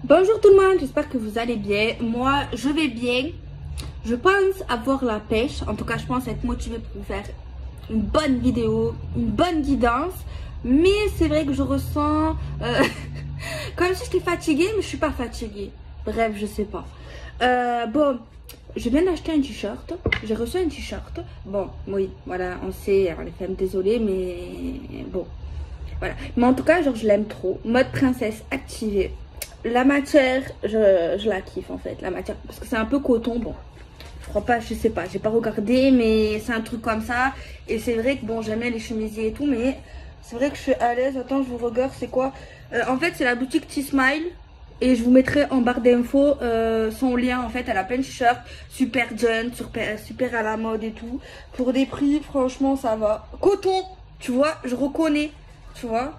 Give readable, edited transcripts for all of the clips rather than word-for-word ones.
Bonjour tout le monde, j'espère que vous allez bien. Moi, je vais bien. Je pense avoir la pêche. En tout cas, je pense être motivée pour vous faire une bonne vidéo, une bonne guidance. Mais c'est vrai que je ressens comme si j'étais fatiguée, mais je suis pas fatiguée. Bref, je sais pas. Bon, je viens d'acheter un t-shirt. J'ai reçu un t-shirt. Bon, oui, voilà, on sait, alors les femmes, désolée, mais bon. Voilà. Mais en tout cas, genre, je l'aime trop. Mode princesse activée. La matière, je la kiffe en fait. La matière, parce que c'est un peu coton. Bon, je crois pas, je sais pas. J'ai pas regardé, mais c'est un truc comme ça. Et c'est vrai que bon, j'aime bien les chemisiers et tout. Mais c'est vrai que je suis à l'aise. Attends, je vous regarde, c'est quoi en fait, c'est la boutique T-Smile. Et je vous mettrai en barre d'infos son lien. En fait, elle a plein de t-shirts. Super jeune, super à la mode et tout. Pour des prix, franchement, ça va. Coton, tu vois, je reconnais. Tu vois,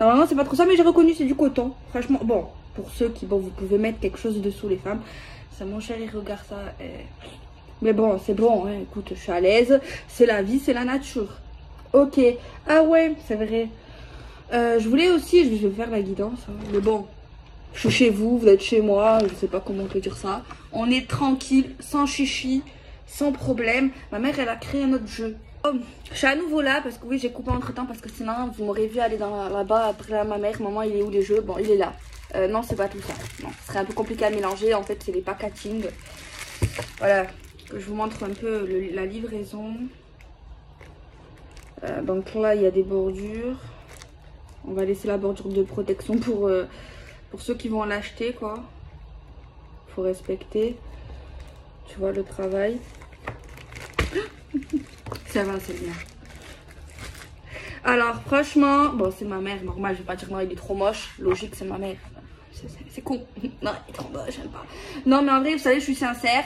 normalement c'est pas trop ça, mais j'ai reconnu, c'est du coton. Franchement, bon, pour ceux qui, bon, vous pouvez mettre quelque chose dessous, les femmes. Ça, mon chéri, regarde ça. Mais bon, c'est bon, hein, écoute, je suis à l'aise. C'est la vie, c'est la nature. Ok, ah ouais, c'est vrai. Je voulais aussi, je vais faire la guidance, hein, mais bon, je suis chez vous, vous êtes chez moi, je sais pas comment on peut dire ça. On est tranquille, sans chichi, sans problème. Ma mère, elle a créé un autre jeu. Oh, je suis à nouveau là parce que oui, j'ai coupé entre temps parce que sinon vous m'aurez vu aller là-bas après ma mère. Maman, il est où les jeux? Bon, il est là. Non, c'est pas tout ça. Non, ce serait un peu compliqué à mélanger. En fait, c'est les packaging. Voilà, je vous montre un peu la livraison. Donc là, il y a des bordures. On va laisser la bordure de protection pour ceux qui vont l'acheter, quoi. Faut respecter. Tu vois le travail. Ça va, c'est bien. Alors franchement, bon, c'est ma mère, normal, je vais pas dire non, il est trop moche. Logique, c'est ma mère. C'est con. Non, il est trop moche, j'aime pas. Non, mais en vrai, vous savez, je suis sincère.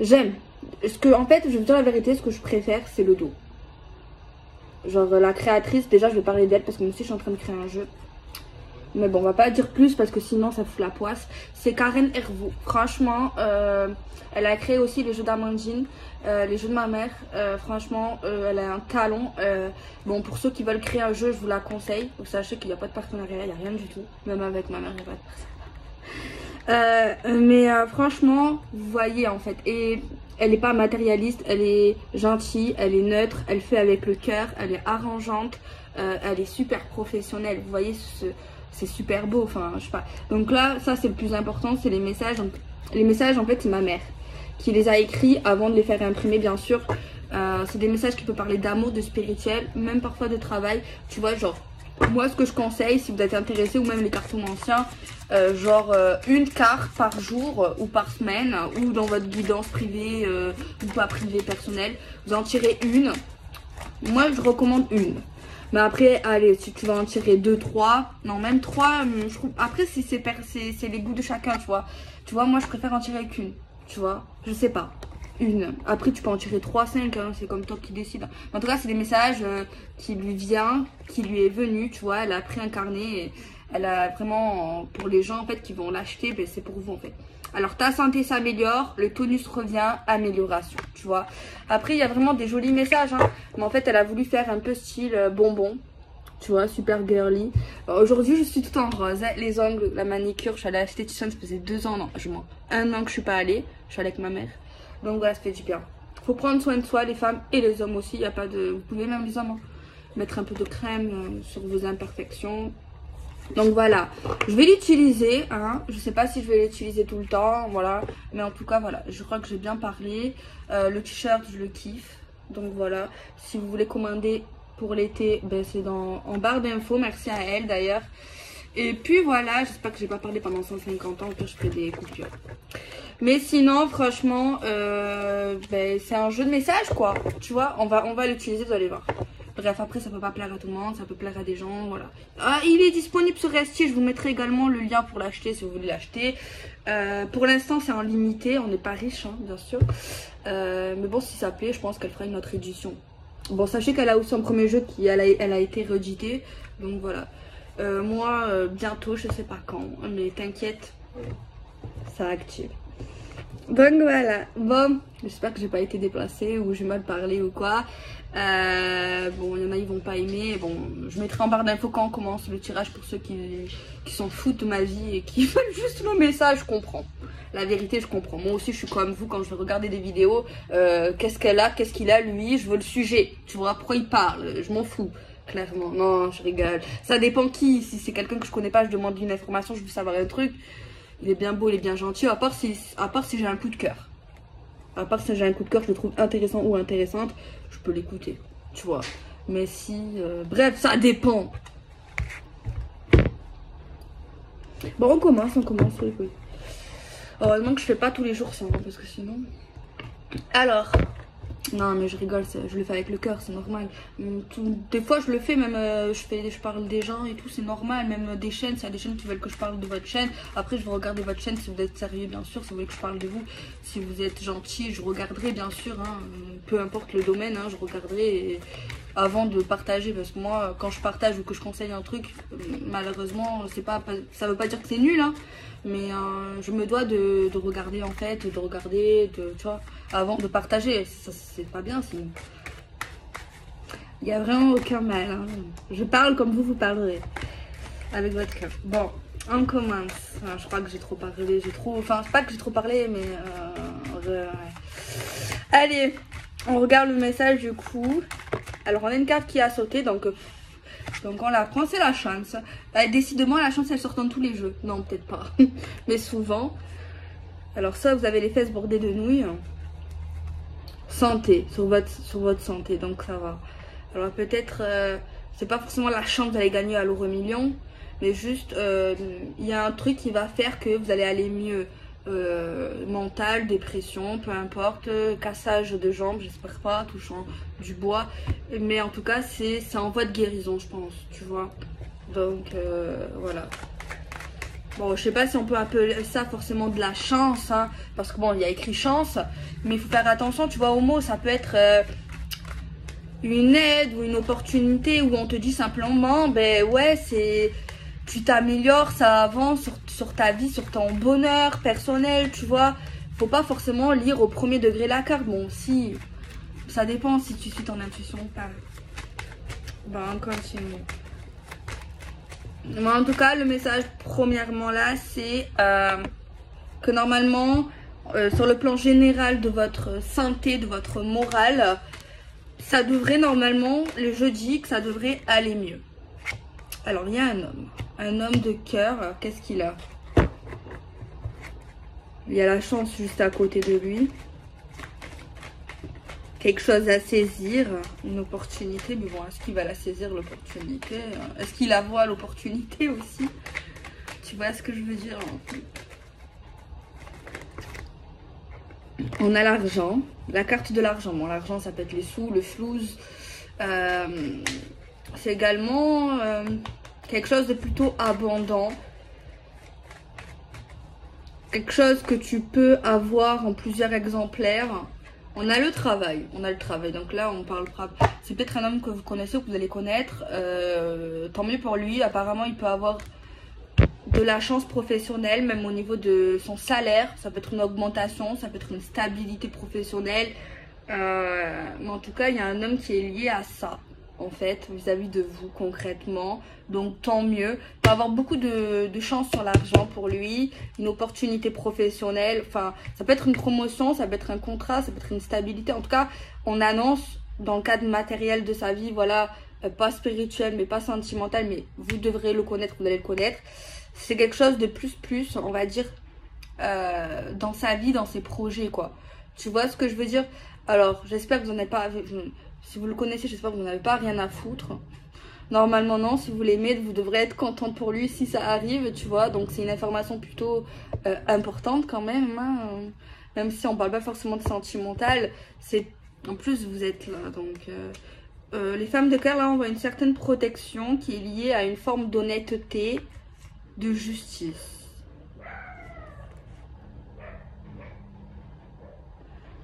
J'aime. En fait, je vais vous dire la vérité, ce que je préfère, c'est le dos. Genre, la créatrice, déjà, je vais parler d'elle parce que moi aussi, je suis en train de créer un jeu. Mais bon, on va pas dire plus parce que sinon ça fout la poisse. C'est Karen Hervaux. Franchement, elle a créé aussi les jeux d'Amandine, les jeux de ma mère. Franchement, elle a un talent. Bon, pour ceux qui veulent créer un jeu, je vous la conseille. Vous sachez qu'il n'y a pas de partenariat, il n'y a rien du tout. Même avec ma mère, il n'y a pas de partenariat. Franchement, vous voyez en fait. Et elle n'est pas matérialiste, elle est gentille, elle est neutre, elle fait avec le cœur, elle est arrangeante, elle est super professionnelle. Vous voyez c'est super beau, enfin je sais pas. Donc là, ça c'est le plus important, c'est les messages. Donc, les messages en fait c'est ma mère qui les a écrits avant de les faire imprimer bien sûr. C'est des messages qui peuvent parler d'amour, de spirituel, même parfois de travail. Tu vois, genre moi ce que je conseille si vous êtes intéressé, ou même les cartons anciens, genre une carte par jour ou par semaine, ou dans votre guidance privée ou pas privée personnelle, vous en tirez une. Moi je recommande une. Mais après, allez, si tu vas en tirer 2, 3, non, même 3, je trouve. Après, si c'est les goûts de chacun, tu vois. Tu vois, moi, je préfère en tirer qu'une, tu vois. Je sais pas. Une. Après, tu peux en tirer 3, 5, hein, c'est comme toi qui décide. En tout cas, c'est des messages qui lui est venu, tu vois. Elle a pris un carnet et elle a vraiment, pour les gens, en fait, qui vont l'acheter, ben, c'est pour vous, en fait. Alors, ta santé s'améliore, le tonus revient, amélioration, tu vois. Après, il y a vraiment des jolis messages, hein. Mais en fait, elle a voulu faire un peu style bonbon, tu vois, super girly. Aujourd'hui, je suis toute en rose, hein. Les ongles, la manicure, je suis allée acheter Tisson, ça faisait 2 ans, non, je mens, 1 an que je suis pas allée. Je suis allée avec ma mère. Donc voilà, ça fait du bien. Faut prendre soin de soi, les femmes et les hommes aussi. Il y a pas de... Vous pouvez même les hommes, hein, mettre un peu de crème sur vos imperfections. Donc voilà, je vais l'utiliser, hein. Je sais pas si je vais l'utiliser tout le temps, voilà. Mais en tout cas, voilà, je crois que j'ai bien parlé. Le t-shirt, je le kiffe. Donc voilà, si vous voulez commander pour l'été, ben, c'est en barre d'infos. Merci à elle d'ailleurs. Et puis voilà, j'espère que j'ai pas parlé pendant 150 ans, au pire je ferai des coupures. Mais sinon, franchement, ben, c'est un jeu de messages, quoi. Tu vois, on va l'utiliser, vous allez voir. Bref, après, ça peut pas plaire à tout le monde, ça peut plaire à des gens, voilà. Ah, il est disponible sur Etsy, je vous mettrai également le lien pour l'acheter si vous voulez l'acheter. Pour l'instant, c'est en limité, on n'est pas riche, hein, bien sûr. Mais bon, si ça plaît, je pense qu'elle fera une autre édition. Bon, sachez qu'elle a aussi un premier jeu elle a été réédité, donc voilà. Moi, bientôt, je sais pas quand, mais t'inquiète, ça active. Donc voilà, bon, j'espère que j'ai pas été déplacée ou j'ai mal parlé ou quoi. Bon, il y en a ils vont pas aimer. Bon, je mettrai en barre d'infos quand on commence le tirage pour ceux qui s'en foutent de ma vie et qui veulent juste le message, je comprends. La vérité, je comprends. Moi aussi, je suis comme vous quand je vais regarder des vidéos. Qu'est-ce qu'elle a, qu'est-ce qu'il a, lui, je veux le sujet. Tu vois, pourquoi il parle, je m'en fous. Clairement, non, je rigole. Ça dépend qui. Si c'est quelqu'un que je connais pas, je demande une information, je veux savoir un truc. Il est bien beau, il est bien gentil, à part si j'ai un coup de cœur. À part si j'ai un coup de cœur, je le trouve intéressant ou intéressante, je peux l'écouter, tu vois. Mais si... bref, ça dépend. Bon, on commence, oui. Heureusement que je fais pas tous les jours ça, hein, parce que sinon... Alors... Non mais je rigole, je le fais avec le cœur, c'est normal. Des fois je le fais, même je parle des gens et tout, c'est normal. Même des chaînes, s'il y a des chaînes qui veulent que je parle de votre chaîne. Après je vais regarder votre chaîne si vous êtes sérieux bien sûr, si vous voulez que je parle de vous. Si vous êtes gentil, je regarderai bien sûr, hein, peu importe le domaine, hein, je regarderai avant de partager. Parce que moi quand je partage ou que je conseille un truc, malheureusement ça veut pas dire que c'est nul, hein. Mais je me dois de regarder en fait, tu vois, avant de partager. Ça c'est pas bien sinon. Il n'y a vraiment aucun mal, hein. Je parle comme vous parlerez, avec votre cœur. Bon, on commence. Je crois que j'ai trop parlé, enfin c'est pas que j'ai trop parlé, mais ouais. Allez, on regarde le message du coup. Alors on a une carte qui a sauté, donc on la prend, c'est la chance. Décidément, la chance, elle sort dans tous les jeux. Non, peut-être pas. Mais souvent. Alors ça, vous avez les fesses bordées de nouilles. Santé, sur votre santé, donc ça va. Alors peut-être, c'est pas forcément la chance d'aller gagner à l'euro million. Mais juste, il y a un truc qui va faire que vous allez aller mieux. Mental, dépression, peu importe, cassage de jambes, j'espère pas, touchant du bois, mais en tout cas c'est en voie de guérison, je pense, tu vois. Donc voilà. Bon, je sais pas si on peut appeler ça forcément de la chance, hein, parce que bon, il y a écrit chance, mais il faut faire attention, tu vois, au mot, ça peut être une aide ou une opportunité où on te dit simplement, ben ouais, c'est... Tu t'améliores, ça avance sur ta vie, sur ton bonheur personnel, tu vois. Faut pas forcément lire au premier degré la carte. Bon, si, ça dépend si tu suis ton intuition ou pas. Ben, on continue. Mais en tout cas, le message, premièrement là, c'est que normalement, sur le plan général de votre santé, de votre morale, ça devrait normalement, le jeudi, que ça devrait aller mieux. Alors, il y a un homme de cœur. Qu'est-ce qu'il a? Il y a la chance juste à côté de lui. Quelque chose à saisir, une opportunité. Mais bon, est-ce qu'il va la saisir, l'opportunité? Est-ce qu'il la voit, l'opportunité aussi? Tu vois ce que je veux dire? On a l'argent, la carte de l'argent. Bon, l'argent, ça peut être les sous, le flouze. C'est également quelque chose de plutôt abondant. Quelque chose que tu peux avoir en plusieurs exemplaires. On a le travail. Donc là, on parle... C'est peut-être un homme que vous connaissez ou que vous allez connaître. Tant mieux pour lui. Apparemment, il peut avoir de la chance professionnelle, même au niveau de son salaire. Ça peut être une augmentation, ça peut être une stabilité professionnelle. Mais en tout cas, il y a un homme qui est lié à ça, en fait, vis-à-vis de vous concrètement. Donc tant mieux. Il peut avoir beaucoup de chance sur l'argent pour lui, une opportunité professionnelle. Enfin, ça peut être une promotion, ça peut être un contrat, ça peut être une stabilité. En tout cas, on annonce dans le cadre matériel de sa vie, voilà, pas spirituel, mais pas sentimental, mais vous devrez le connaître, vous allez le connaître. C'est quelque chose de plus, on va dire, dans sa vie, dans ses projets, quoi. Tu vois ce que je veux dire? Alors, j'espère que vous n'en avez pas... Si vous le connaissez, j'espère que vous n'avez pas rien à foutre. Normalement, non. Si vous l'aimez, vous devrez être contente pour lui si ça arrive, tu vois. Donc, c'est une information plutôt importante quand même, hein. Même si on parle pas forcément de sentimental. En plus, vous êtes là. Donc, les femmes de cœur, là, on voit une certaine protection qui est liée à une forme d'honnêteté, de justice.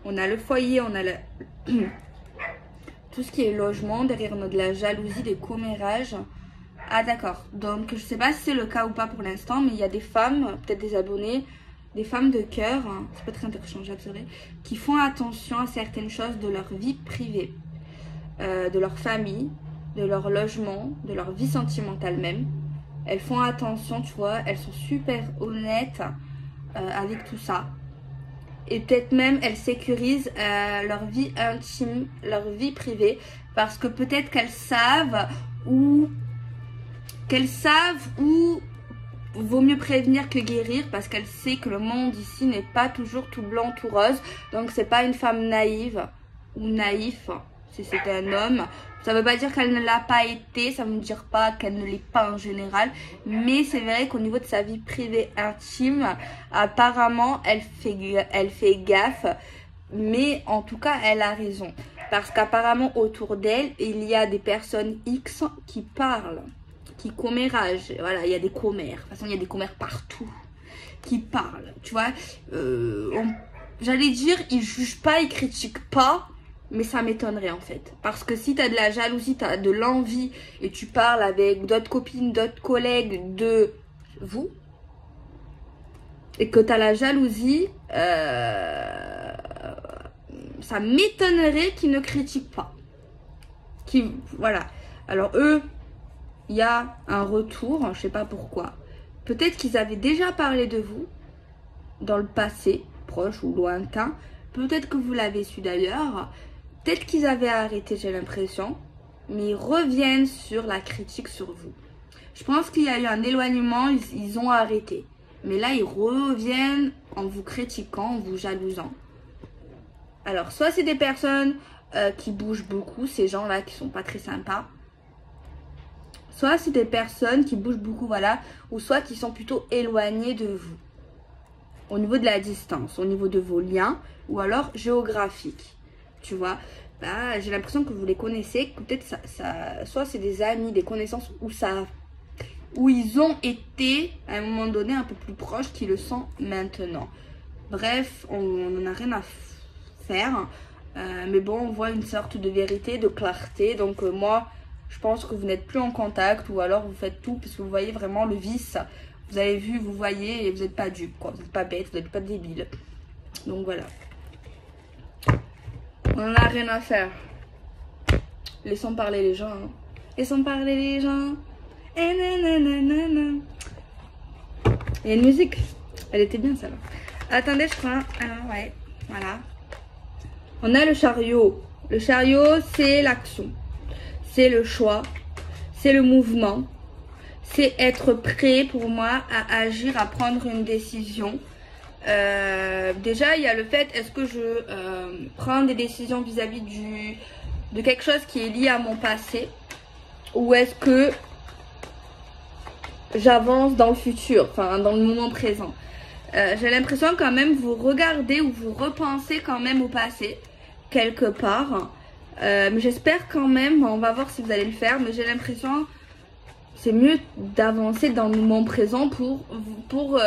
On a le foyer, on a tout ce qui est logement. Derrière, on a de la jalousie, des commérages. Ah d'accord, donc je sais pas si c'est le cas ou pas pour l'instant, mais il y a des femmes, peut-être des abonnés, des femmes de cœur, hein, c'est pas très interchangeable, c'est vrai, qui font attention à certaines choses de leur vie privée, de leur famille, de leur logement, de leur vie sentimentale même. Elles font attention, tu vois, elles sont super honnêtes avec tout ça. Et peut-être même elles sécurisent leur vie intime, leur vie privée, parce que peut-être qu'elles savent où vaut mieux prévenir que guérir, parce qu'elle sait que le monde ici n'est pas toujours tout blanc, tout rose. Donc c'est pas une femme naïve ou naïf si c'était un homme. Ça veut pas dire qu'elle ne l'a pas été, ça veut dire pas qu'elle ne l'est pas en général. Mais c'est vrai qu'au niveau de sa vie privée intime, apparemment elle fait gaffe. Mais en tout cas elle a raison. Parce qu'apparemment autour d'elle, il y a des personnes X qui parlent, qui comméragent. Voilà, il y a des commères. De toute façon, il y a des commères partout qui parlent. Tu vois, j'allais dire, ils jugent pas, ils critiquent pas, mais ça m'étonnerait en fait. Parce que si tu as de la jalousie, tu as de l'envie et tu parles avec d'autres copines, d'autres collègues de vous, et que tu as la jalousie, ça m'étonnerait qu'ils ne critiquent pas. Voilà. Alors eux, il y a un retour, je sais pas pourquoi. Peut-être qu'ils avaient déjà parlé de vous dans le passé, proche ou lointain. Peut-être que vous l'avez su d'ailleurs. Peut-être qu'ils avaient arrêté, j'ai l'impression. Mais ils reviennent sur la critique sur vous. Je pense qu'il y a eu un éloignement, ils ont arrêté. Mais là, ils reviennent en vous critiquant, en vous jalousant. Alors, soit c'est des personnes qui bougent beaucoup, ces gens-là qui sont pas très sympas. Soit c'est des personnes qui bougent beaucoup, voilà. Ou soit qui sont plutôt éloignées de vous. Au niveau de la distance, au niveau de vos liens. Ou alors géographique. Tu vois, bah, j'ai l'impression que vous les connaissez. Peut-être soit c'est des amis, des connaissances où ils ont été à un moment donné un peu plus proches qu'ils le sont maintenant. Bref, on n'en a rien à faire. Mais bon, on voit une sorte de vérité, de clarté. Donc moi, je pense que vous n'êtes plus en contact ou alors vous faites tout puisque vous voyez vraiment le vice. Vous avez vu, vous voyez et vous n'êtes pas dupe, quoi. Vous n'êtes pas bête, vous n'êtes pas débile. Donc voilà. On n'en a rien à faire. Laissons parler les gens. Hein. Laissons parler les gens. Et nanana. Il y a une musique. Elle était bien celle-là. Attendez, je crois. Ah, ouais. Voilà. On a le chariot. Le chariot, c'est l'action. C'est le choix. C'est le mouvement. C'est être prêt pour moi à agir, à prendre une décision. Déjà, il y a le fait, est-ce que je prends des décisions vis-à-vis de quelque chose qui est lié à mon passé, ou est-ce que j'avance dans le futur, enfin dans le moment présent. J'ai l'impression quand même vous regardez ou vous repensez quand même au passé, quelque part. Mais j'espère quand même, on va voir si vous allez le faire, mais j'ai l'impression c'est mieux d'avancer dans le moment présent pour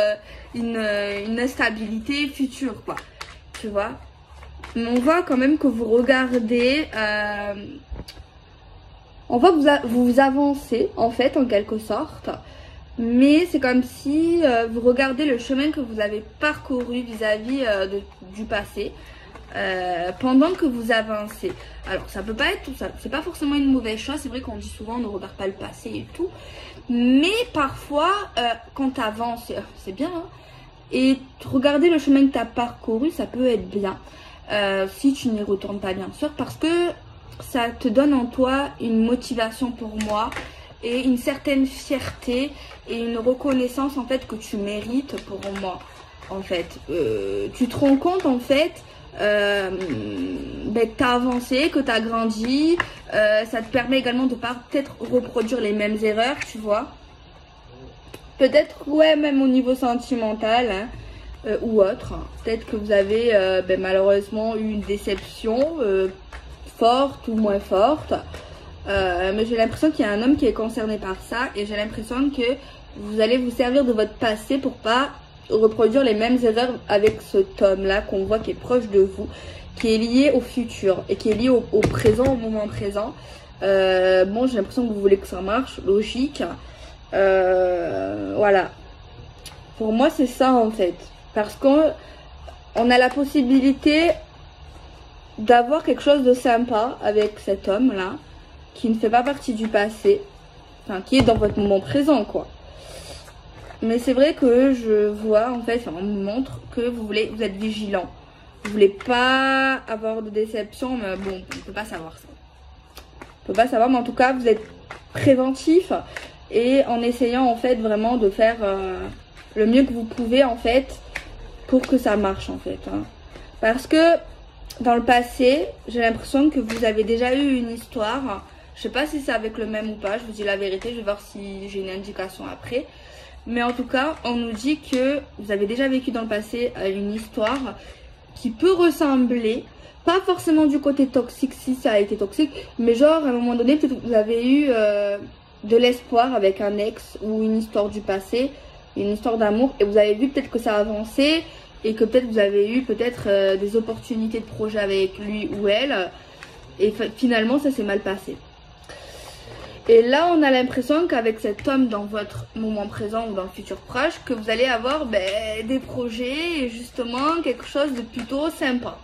une stabilité future, quoi. Tu vois. Mais on voit quand même que vous regardez... on voit que vous avancez, en fait, en quelque sorte. Mais c'est comme si vous regardez le chemin que vous avez parcouru vis-à-vis du passé. Pendant que vous avancez. Alors ça peut pas être tout ça, c'est pas forcément une mauvaise chose, c'est vrai qu'on dit souvent on ne regarde pas le passé et tout, mais parfois quand tu avances, c'est bien, hein, et regarder le chemin que tu as parcouru, ça peut être bien, si tu n'y retournes pas bien sûr, parce que ça te donne en toi une motivation pour moi, et une certaine fierté, et une reconnaissance en fait que tu mérites pour moi, en fait. Tu te rends compte en fait que tu as avancé, que tu as grandi, ça te permet également de pas peut-être reproduire les mêmes erreurs, tu vois. Peut-être, ouais, même au niveau sentimental, hein, ou autre. Peut-être que vous avez malheureusement eu une déception forte ou moins forte. Mais j'ai l'impression qu'il y a un homme qui est concerné par ça, et j'ai l'impression que vous allez vous servir de votre passé pour pas reproduire les mêmes erreurs avec cet homme-là qu'on voit qui est proche de vous, qui est lié au futur et qui est lié au présent, au moment présent. Bon, j'ai l'impression que vous voulez que ça marche, logique. Voilà. Pour moi, c'est ça en fait. Parce qu'on a la possibilité d'avoir quelque chose de sympa avec cet homme-là, qui ne fait pas partie du passé, enfin qui est dans votre moment présent, quoi. Mais c'est vrai que je vois, en fait, on me montre que vous êtes vigilant. Vous voulez pas avoir de déception, mais bon, on ne peut pas savoir ça. On peut pas savoir, mais en tout cas, vous êtes préventif et en essayant, en fait, vraiment de faire le mieux que vous pouvez, en fait, pour que ça marche, en fait. Hein. Parce que dans le passé, j'ai l'impression que vous avez déjà eu une histoire. Je sais pas si c'est avec le même ou pas, je vous dis la vérité, je vais voir si j'ai une indication après. Mais en tout cas, on nous dit que vous avez déjà vécu dans le passé une histoire qui peut ressembler, pas forcément du côté toxique si ça a été toxique, mais genre à un moment donné, peut-être que vous avez eu de l'espoir avec un ex ou une histoire du passé, une histoire d'amour, et vous avez vu peut-être que ça a avancé et que peut-être vous avez eu peut-être des opportunités de projet avec lui ou elle, et finalement ça s'est mal passé. Et là, on a l'impression qu'avec cet homme dans votre moment présent ou dans le futur proche, que vous allez avoir des projets et justement quelque chose de plutôt sympa.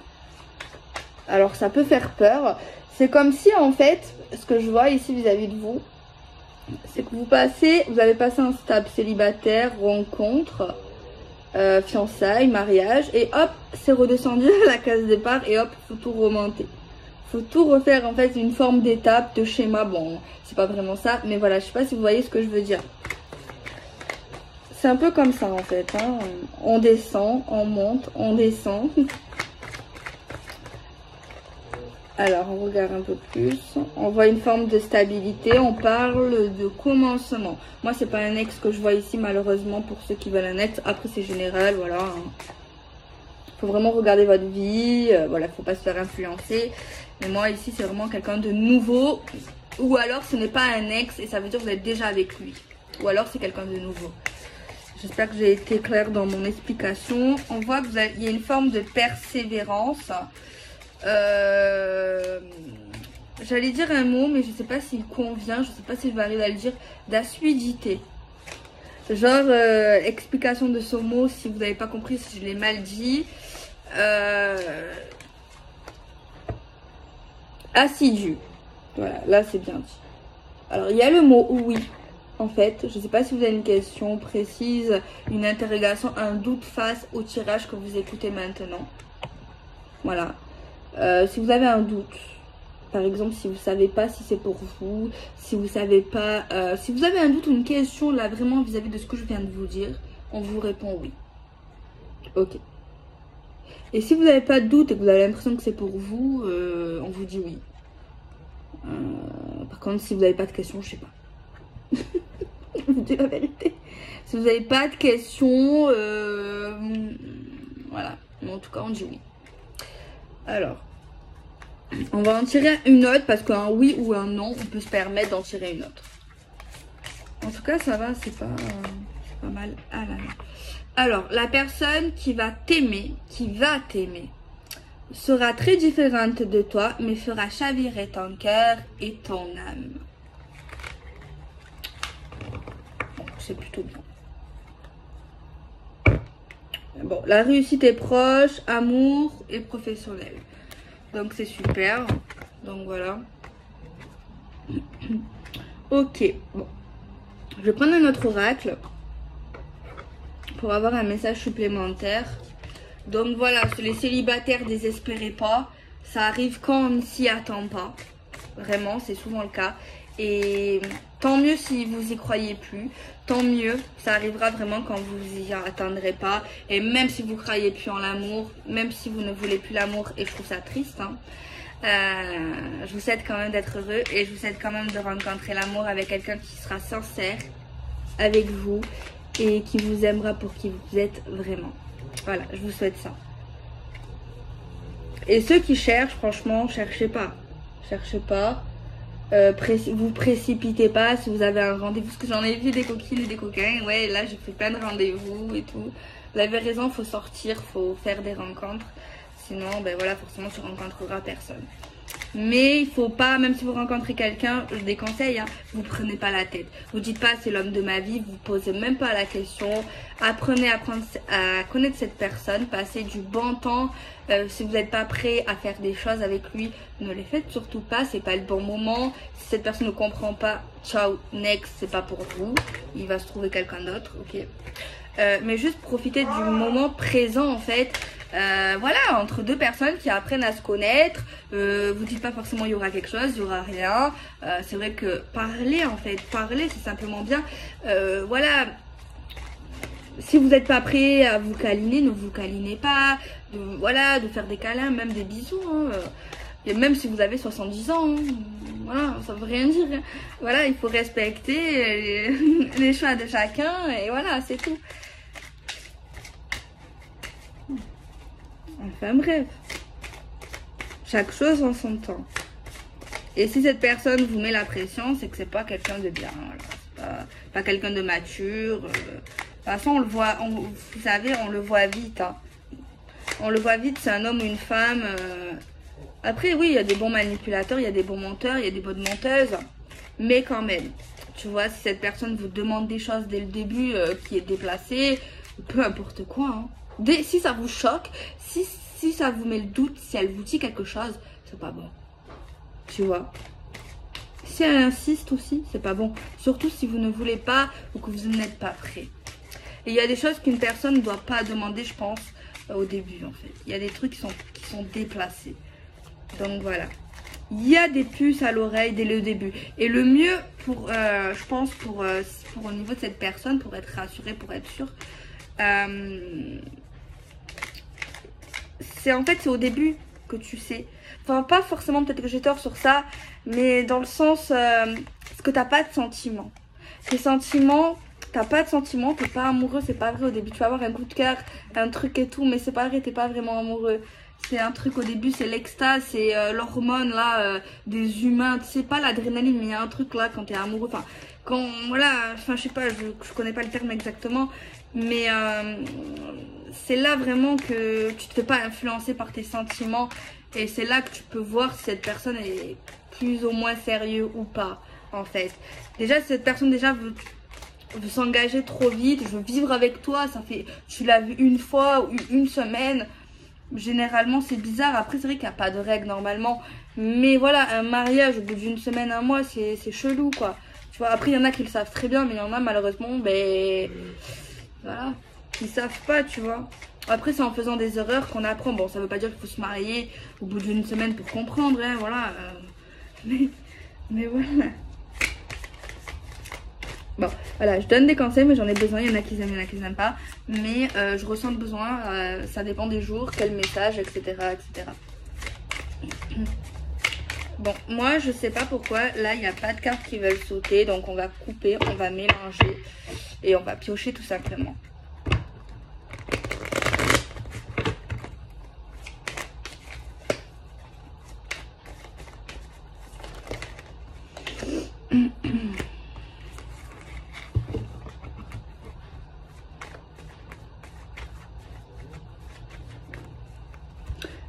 Alors, ça peut faire peur. C'est comme si, en fait, ce que je vois ici vis-à-vis de vous, c'est que vous avez passé un stade célibataire, rencontre, fiançailles, mariage, et hop, c'est redescendu à la case départ et hop, faut tout remonter. Faut tout refaire en fait, une forme d'étape, de schéma. Bon, c'est pas vraiment ça, mais voilà, je sais pas si vous voyez ce que je veux dire. C'est un peu comme ça en fait. Hein. On descend, on monte, on descend. Alors, on regarde un peu plus. On voit une forme de stabilité. On parle de commencement. Moi, c'est pas un ex que je vois ici, malheureusement, pour ceux qui veulent un ex. Après, c'est général, voilà. Faut vraiment regarder votre vie. Voilà, faut pas se faire influencer. Mais moi, ici, c'est vraiment quelqu'un de nouveau. Ou alors, ce n'est pas un ex et ça veut dire que vous êtes déjà avec lui. Ou alors, c'est quelqu'un de nouveau. J'espère que j'ai été claire dans mon explication. On voit qu'il y a une forme de persévérance. J'allais dire un mot, mais je ne sais pas s'il convient. Je ne sais pas si je vais arriver à le dire. D'assiduité. Genre, explication de ce mot, si vous n'avez pas compris, si je l'ai mal dit. Assidu. Voilà, là c'est bien dit. Alors, il y a le mot oui. En fait, je ne sais pas si vous avez une question précise, une interrogation, un doute face au tirage que vous écoutez maintenant. Voilà. Si vous avez un doute, par exemple, si vous ne savez pas si c'est pour vous, si vous savez pas, si vous avez un doute ou une question là vraiment vis-à-vis de ce que je viens de vous dire, on vous répond oui. Ok. Et si vous n'avez pas de doute et que vous avez l'impression que c'est pour vous, on vous dit oui. Par contre, si vous n'avez pas de questions, je sais pas. Je vous dis la vérité. Si vous n'avez pas de questions, voilà. Mais en tout cas, on dit oui. Alors, on va en tirer une autre parce qu'un oui ou un non, on peut se permettre d'en tirer une autre. En tout cas, ça va, c'est pas mal. Ah là là. Alors, la personne qui va t'aimer, sera très différente de toi, mais fera chavirer ton cœur et ton âme. Bon, c'est plutôt bien. Bon, la réussite est proche, amour et professionnel. Donc, c'est super. Donc, voilà. Ok, bon. Je vais prendre un autre oracle pour avoir un message supplémentaire. Donc voilà, les célibataires, désespérez pas. Ça arrive quand on ne s'y attend pas. Vraiment, c'est souvent le cas. Et tant mieux si vous y croyez plus. Tant mieux, ça arrivera vraiment quand vous y attendrez pas. Et même si vous croyez plus en l'amour, même si vous ne voulez plus l'amour, et je trouve ça triste, hein, je vous souhaite quand même d'être heureux. Et je vous souhaite quand même de rencontrer l'amour avec quelqu'un qui sera sincère avec vous et qui vous aimera pour qui vous êtes vraiment. Voilà, je vous souhaite ça. Et ceux qui cherchent, franchement, cherchez pas. Cherchez pas. Vous précipitez pas si vous avez un rendez-vous. Parce que j'en ai vu des coquines et des coquins. Ouais, là, j'ai fait plein de rendez-vous et tout. Vous avez raison, faut sortir, faut faire des rencontres. Sinon, ben voilà, forcément, tu rencontreras personne. Mais il faut pas, même si vous rencontrez quelqu'un, je déconseille, hein, vous prenez pas la tête. Vous dites pas c'est l'homme de ma vie, vous posez même pas la question. Apprenez à connaître cette personne, passez du bon temps. Si vous n'êtes pas prêt à faire des choses avec lui, ne les faites surtout pas, c'est pas le bon moment. Si cette personne ne comprend pas, ciao, next, c'est pas pour vous. Il va se trouver quelqu'un d'autre, ok. Mais juste profitez du moment présent en fait. Voilà, entre deux personnes qui apprennent à se connaître. Vous dites pas forcément il y aura quelque chose, il y aura rien. C'est vrai que parler en fait, parler c'est simplement bien. Voilà, si vous n'êtes pas prêt à vous câliner, ne vous câlinez pas. Voilà, de faire des câlins, même des bisous. Hein. Et même si vous avez 70 ans, hein, voilà, ça veut rien dire. Hein. Voilà, il faut respecter les choix de chacun et voilà, c'est tout. Enfin bref, chaque chose en son temps. Et si cette personne vous met la pression, c'est que c'est pas quelqu'un de bien. Voilà. C'est pas quelqu'un de mature. De toute façon, on le voit, vous savez, on le voit vite. Hein. On le voit vite, c'est un homme ou une femme. Après, oui, il y a des bons manipulateurs, il y a des bons menteurs, il y a des bonnes menteuses. Mais quand même, tu vois, si cette personne vous demande des choses dès le début qui est déplacée, peu importe quoi. Hein. Si ça vous choque, si ça vous met le doute, si elle vous dit quelque chose, c'est pas bon. Tu vois. Si elle insiste aussi, c'est pas bon. Surtout si vous ne voulez pas ou que vous n'êtes pas prêt. Et il y a des choses qu'une personne ne doit pas demander, je pense, au début en fait. Il y a des trucs qui sont déplacés. Donc voilà. Il y a des puces à l'oreille dès le début. Et le mieux pour, je pense, pour au niveau de cette personne, pour être rassuré, pour être sûr, c'est en fait c'est au début que tu sais. Enfin pas forcément, peut-être que j'ai tort sur ça, mais dans le sens parce que t'as pas de sentiments. Tes sentiments, t'as pas de sentiments, t'es pas amoureux, c'est pas vrai au début. Tu vas avoir un coup de cœur, un truc et tout, mais c'est pas vrai, t'es pas vraiment amoureux. C'est un truc au début, c'est l'extase, c'est l'hormone là des humains. Tu sais pas l'adrénaline, mais il y a un truc là quand t'es amoureux. Enfin quand voilà, enfin je sais pas, je connais pas le terme exactement, mais c'est là vraiment que tu te fais pas influencer par tes sentiments. Et c'est là que tu peux voir si cette personne est plus ou moins sérieuse ou pas, en fait. Déjà, si cette personne déjà veut s'engager trop vite, je veux vivre avec toi, ça fait, tu l'as vu une fois ou une semaine, généralement c'est bizarre. Après, c'est vrai qu'il n'y a pas de règle normalement. Mais voilà, un mariage au bout d'une semaine, un mois, c'est chelou, quoi. Tu vois, après, il y en a qui le savent très bien, mais il y en a malheureusement, ben, voilà, qui savent pas, tu vois. Après, c'est en faisant des erreurs qu'on apprend. Bon, ça veut pas dire qu'il faut se marier au bout d'une semaine pour comprendre, hein, voilà. Mais voilà. Bon, voilà, je donne des conseils, mais j'en ai besoin. Il y en a qui aiment, il y en a qui n'aiment pas. Mais je ressens le besoin, ça dépend des jours, quel message, etc., etc. Bon, moi, je sais pas pourquoi. Là, il n'y a pas de cartes qui veulent sauter. Donc, on va couper, on va mélanger et on va piocher tout simplement.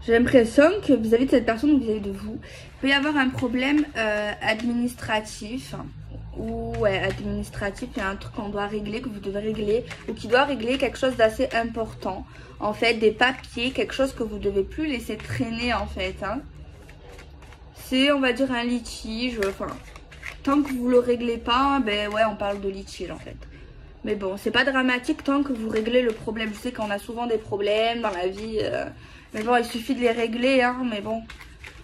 J'ai l'impression que vis-à-vis de cette personne ou vis-à-vis de vous, il peut y avoir un problème administratif. Ou ouais, administratif, il y a un truc qu'on doit régler, que vous devez régler, ou qui doit régler quelque chose d'assez important. En fait, des papiers, quelque chose que vous devez plus laisser traîner en fait. Hein. C'est, on va dire, un litige. Enfin, tant que vous le réglez pas, ben ouais, on parle de litige en fait. Mais bon, c'est pas dramatique tant que vous réglez le problème. Je sais qu'on a souvent des problèmes dans la vie. Mais bon, il suffit de les régler, hein, mais bon.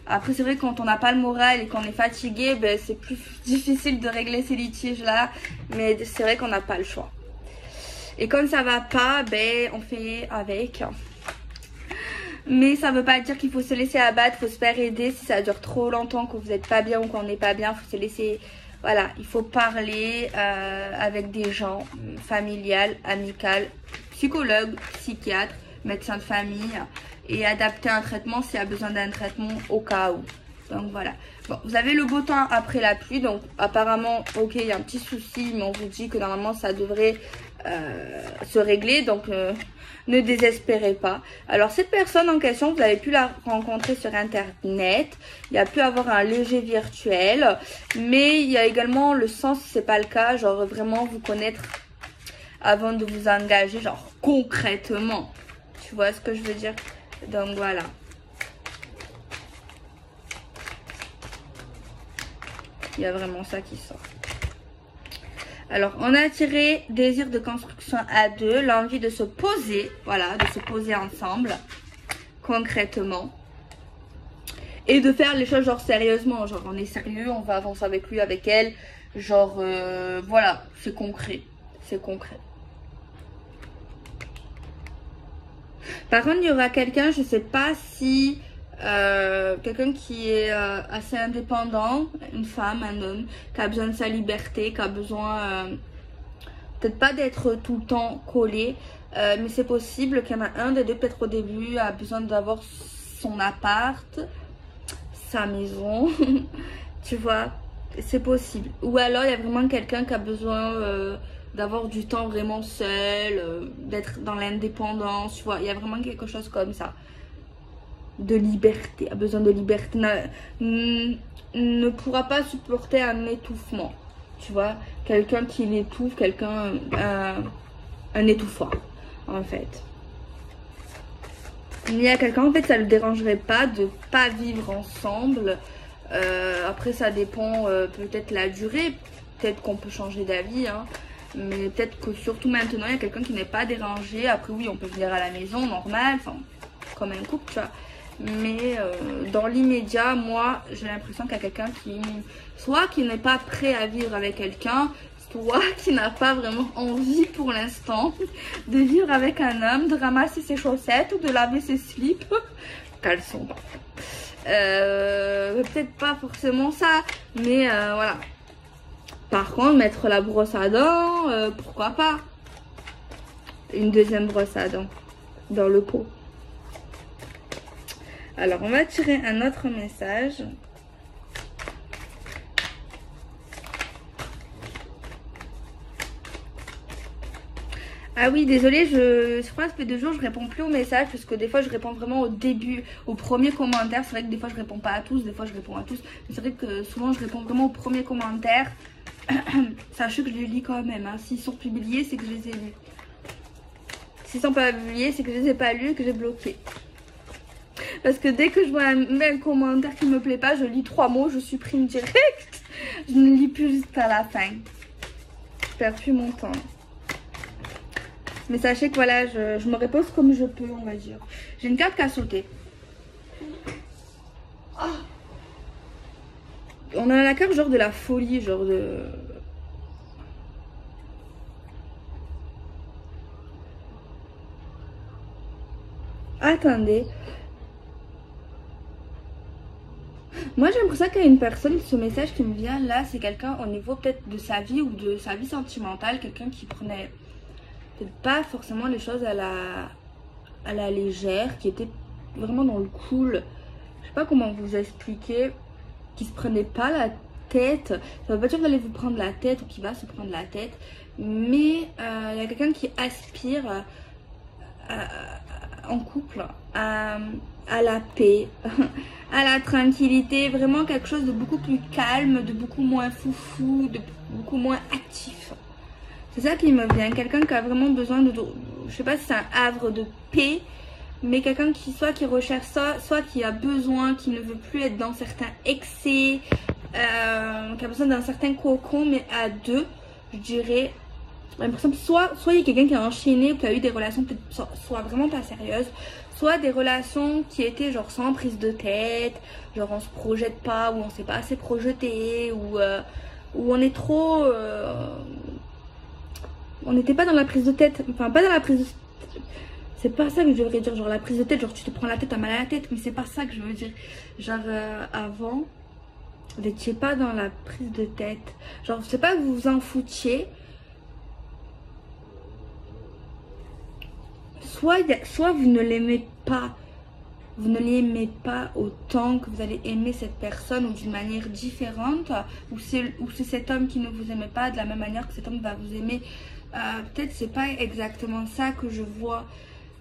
Après, c'est vrai que quand on n'a pas le moral et qu'on est fatigué, ben, c'est plus difficile de régler ces litiges-là. Mais c'est vrai qu'on n'a pas le choix. Et quand ça va pas, ben, on fait avec. Mais ça veut pas dire qu'il faut se laisser abattre, il faut se faire aider. Si ça dure trop longtemps, que vous n'êtes pas bien ou qu'on n'est pas bien, il faut se laisser... Voilà, il faut parler avec des gens, familial, amical, psychologue, psychiatre, médecin de famille et adapter un traitement s'il y a besoin d'un traitement au cas où. Donc voilà. Bon, vous avez le beau temps après la pluie, donc apparemment, ok, il y a un petit souci, mais on vous dit que normalement ça devrait se régler. Donc ne désespérez pas. Alors cette personne en question, vous avez pu la rencontrer sur internet, il y a pu avoir un léger virtuel, mais il y a également le sens si c'est pas le cas, genre vraiment vous connaître avant de vous engager, genre concrètement, tu vois ce que je veux dire? Donc voilà. Il y a vraiment ça qui sort. Alors, on a tiré désir de construction à deux, l'envie de se poser, voilà, de se poser ensemble, concrètement. Et de faire les choses genre sérieusement, genre on est sérieux, on va avancer avec lui, avec elle, genre voilà, c'est concret, c'est concret. Par contre, il y aura quelqu'un, je sais pas si... quelqu'un qui est assez indépendant, une femme, un homme, qui a besoin de sa liberté, qui a besoin peut-être pas d'être tout le temps collé, mais c'est possible qu'il y en a un des deux, peut-être au début, a besoin d'avoir son appart, sa maison, tu vois, c'est possible. Ou alors il y a vraiment quelqu'un qui a besoin d'avoir du temps vraiment seul, d'être dans l'indépendance, tu vois, il y a vraiment quelque chose comme ça. De liberté, a besoin de liberté, ne pourra pas supporter un étouffement, tu vois, quelqu'un qui l'étouffe, quelqu'un, un étouffant, en fait. Il y a quelqu'un, en fait, ça ne le dérangerait pas de pas vivre ensemble, après ça dépend peut-être la durée, peut-être qu'on peut changer d'avis, hein. Mais peut-être que surtout maintenant, il y a quelqu'un qui n'est pas dérangé, après oui, on peut venir à la maison, normal, enfin, comme un couple, tu vois. Mais dans l'immédiat, moi j'ai l'impression qu'il y a quelqu'un qui soit qui n'est pas prêt à vivre avec quelqu'un, soit qui n'a pas vraiment envie pour l'instant de vivre avec un homme, de ramasser ses chaussettes ou de laver ses slips, caleçons. Peut-être pas forcément ça, mais voilà. Par contre, mettre la brosse à dents, pourquoi pas? Une deuxième brosse à dents dans le pot. Alors, on va tirer un autre message. Ah oui, désolée, je crois que ça fait 2 jours, je réponds plus aux messages parce que des fois, je réponds vraiment au début, au premier commentaire. C'est vrai que des fois, je réponds pas à tous, des fois, je réponds à tous. Mais c'est vrai que souvent, je réponds vraiment au premier commentaire. Sachez que je les lis quand même, hein. S'ils sont publiés, c'est que je les ai lus. S'ils sont pas publiés, c'est que je les ai pas lus et que j'ai bloqué. Parce que dès que je vois un commentaire qui me plaît pas, je lis 3 mots, je supprime direct. Je ne lis plus jusqu'à la fin. Je perds plus mon temps. Mais sachez que voilà, je me repose comme je peux, on va dire. J'ai une carte qui a sauté. Oh. On a la carte genre de la folie, genre de... Attendez. Moi j'ai l'impression qu'il y a une personne, ce message qui me vient là, c'est quelqu'un au niveau peut-être de sa vie ou de sa vie sentimentale, quelqu'un qui prenait peut-être pas forcément les choses à la légère, qui était vraiment dans le cool. Je sais pas comment vous expliquer, qui se prenait pas la tête. Ça veut pas dire qu'il allait vous prendre la tête ou qu'il va se prendre la tête, mais il y a quelqu'un qui aspire en couple à la paix, à la tranquillité, vraiment quelque chose de beaucoup plus calme, de beaucoup moins foufou, de beaucoup moins actif. C'est ça qui me vient, quelqu'un qui a vraiment besoin de, je sais pas si c'est un havre de paix, mais quelqu'un qui soit qui recherche ça, soit qui a besoin, qui ne veut plus être dans certains excès, qui a besoin d'un certain cocon, mais à deux, je dirais. Par exemple, soit il y a quelqu'un qui a enchaîné, qui a eu des relations soit vraiment pas sérieuses, soit des relations qui étaient genre sans prise de tête, genre on se projette pas, ou on s'est pas assez projeté, ou on est trop... on n'était pas dans la prise de tête, enfin pas dans la prise de... C'est pas ça que je devrais dire, genre la prise de tête, genre tu te prends la tête, t'as mal à la tête, mais c'est pas ça que je veux dire. Genre avant, vous n'étiez pas dans la prise de tête. Genre c'est pas que vous vous en foutiez. Soit vous ne l'aimez pas, vous ne l'aimez pas autant que vous allez aimer cette personne ou d'une manière différente, ou c'est cet homme qui ne vous aimait pas de la même manière que cet homme va vous aimer Peut-être c'est pas exactement ça que je vois.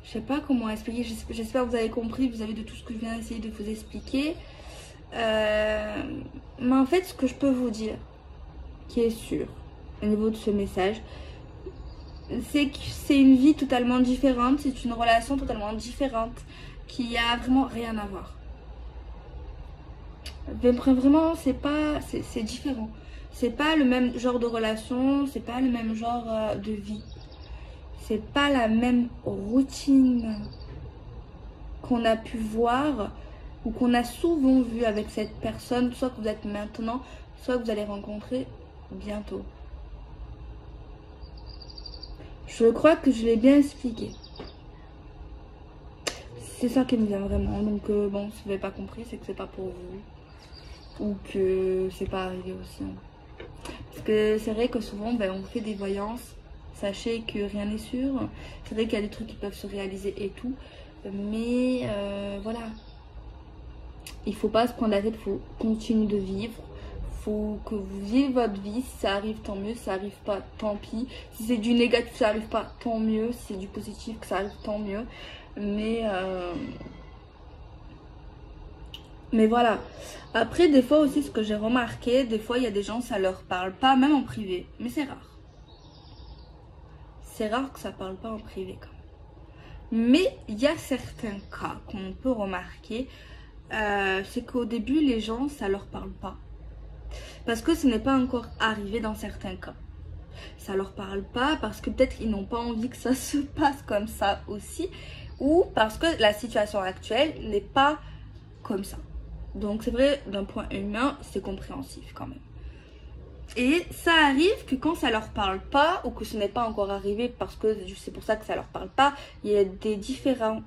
Je sais pas comment expliquer. J'espère que vous avez compris vis-à-vis de tout ce que je viens d'essayer de vous expliquer. Mais en fait, ce que je peux vous dire, qui est sûr, au niveau de ce message, c'est que c'est une vie totalement différente, c'est une relation totalement différente, qui a vraiment rien à voir. Vraiment, c'est différent. C'est pas le même genre de relation, c'est pas le même genre de vie. C'est pas la même routine qu'on a pu voir ou qu'on a souvent vu avec cette personne, soit que vous êtes maintenant, soit que vous allez rencontrer bientôt. Je crois que je l'ai bien expliqué. C'est ça qui me vient vraiment. Donc bon, si vous n'avez pas compris, c'est que c'est pas pour vous. Ou que c'est pas arrivé aussi. Parce que c'est vrai que souvent, on fait des voyances. Sachez que rien n'est sûr. C'est vrai qu'il y a des trucs qui peuvent se réaliser et tout. Mais voilà. Il faut pas se prendre la tête, il faut continuer de vivre. Faut que vous viviez votre vie. Si ça arrive, tant mieux. Si ça arrive pas, tant pis. Si c'est du négatif, ça arrive pas, tant mieux. Si c'est du positif, que ça arrive, tant mieux. Mais voilà. Après, des fois aussi, ce que j'ai remarqué, des fois, il y a des gens, ça leur parle pas, même en privé. Mais c'est rare. C'est rare que ça parle pas en privé, quand même. Mais il y a certains cas qu'on peut remarquer. C'est qu'au début, les gens, ça leur parle pas. Parce que ce n'est pas encore arrivé dans certains cas. Ça leur parle pas parce que peut-être ils n'ont pas envie que ça se passe comme ça aussi. Ou parce que la situation actuelle n'est pas comme ça. Donc c'est vrai, d'un point humain, c'est compréhensif quand même. Et ça arrive que quand ça leur parle pas, ou que ce n'est pas encore arrivé parce que c'est pour ça que ça leur parle pas, il y a des différents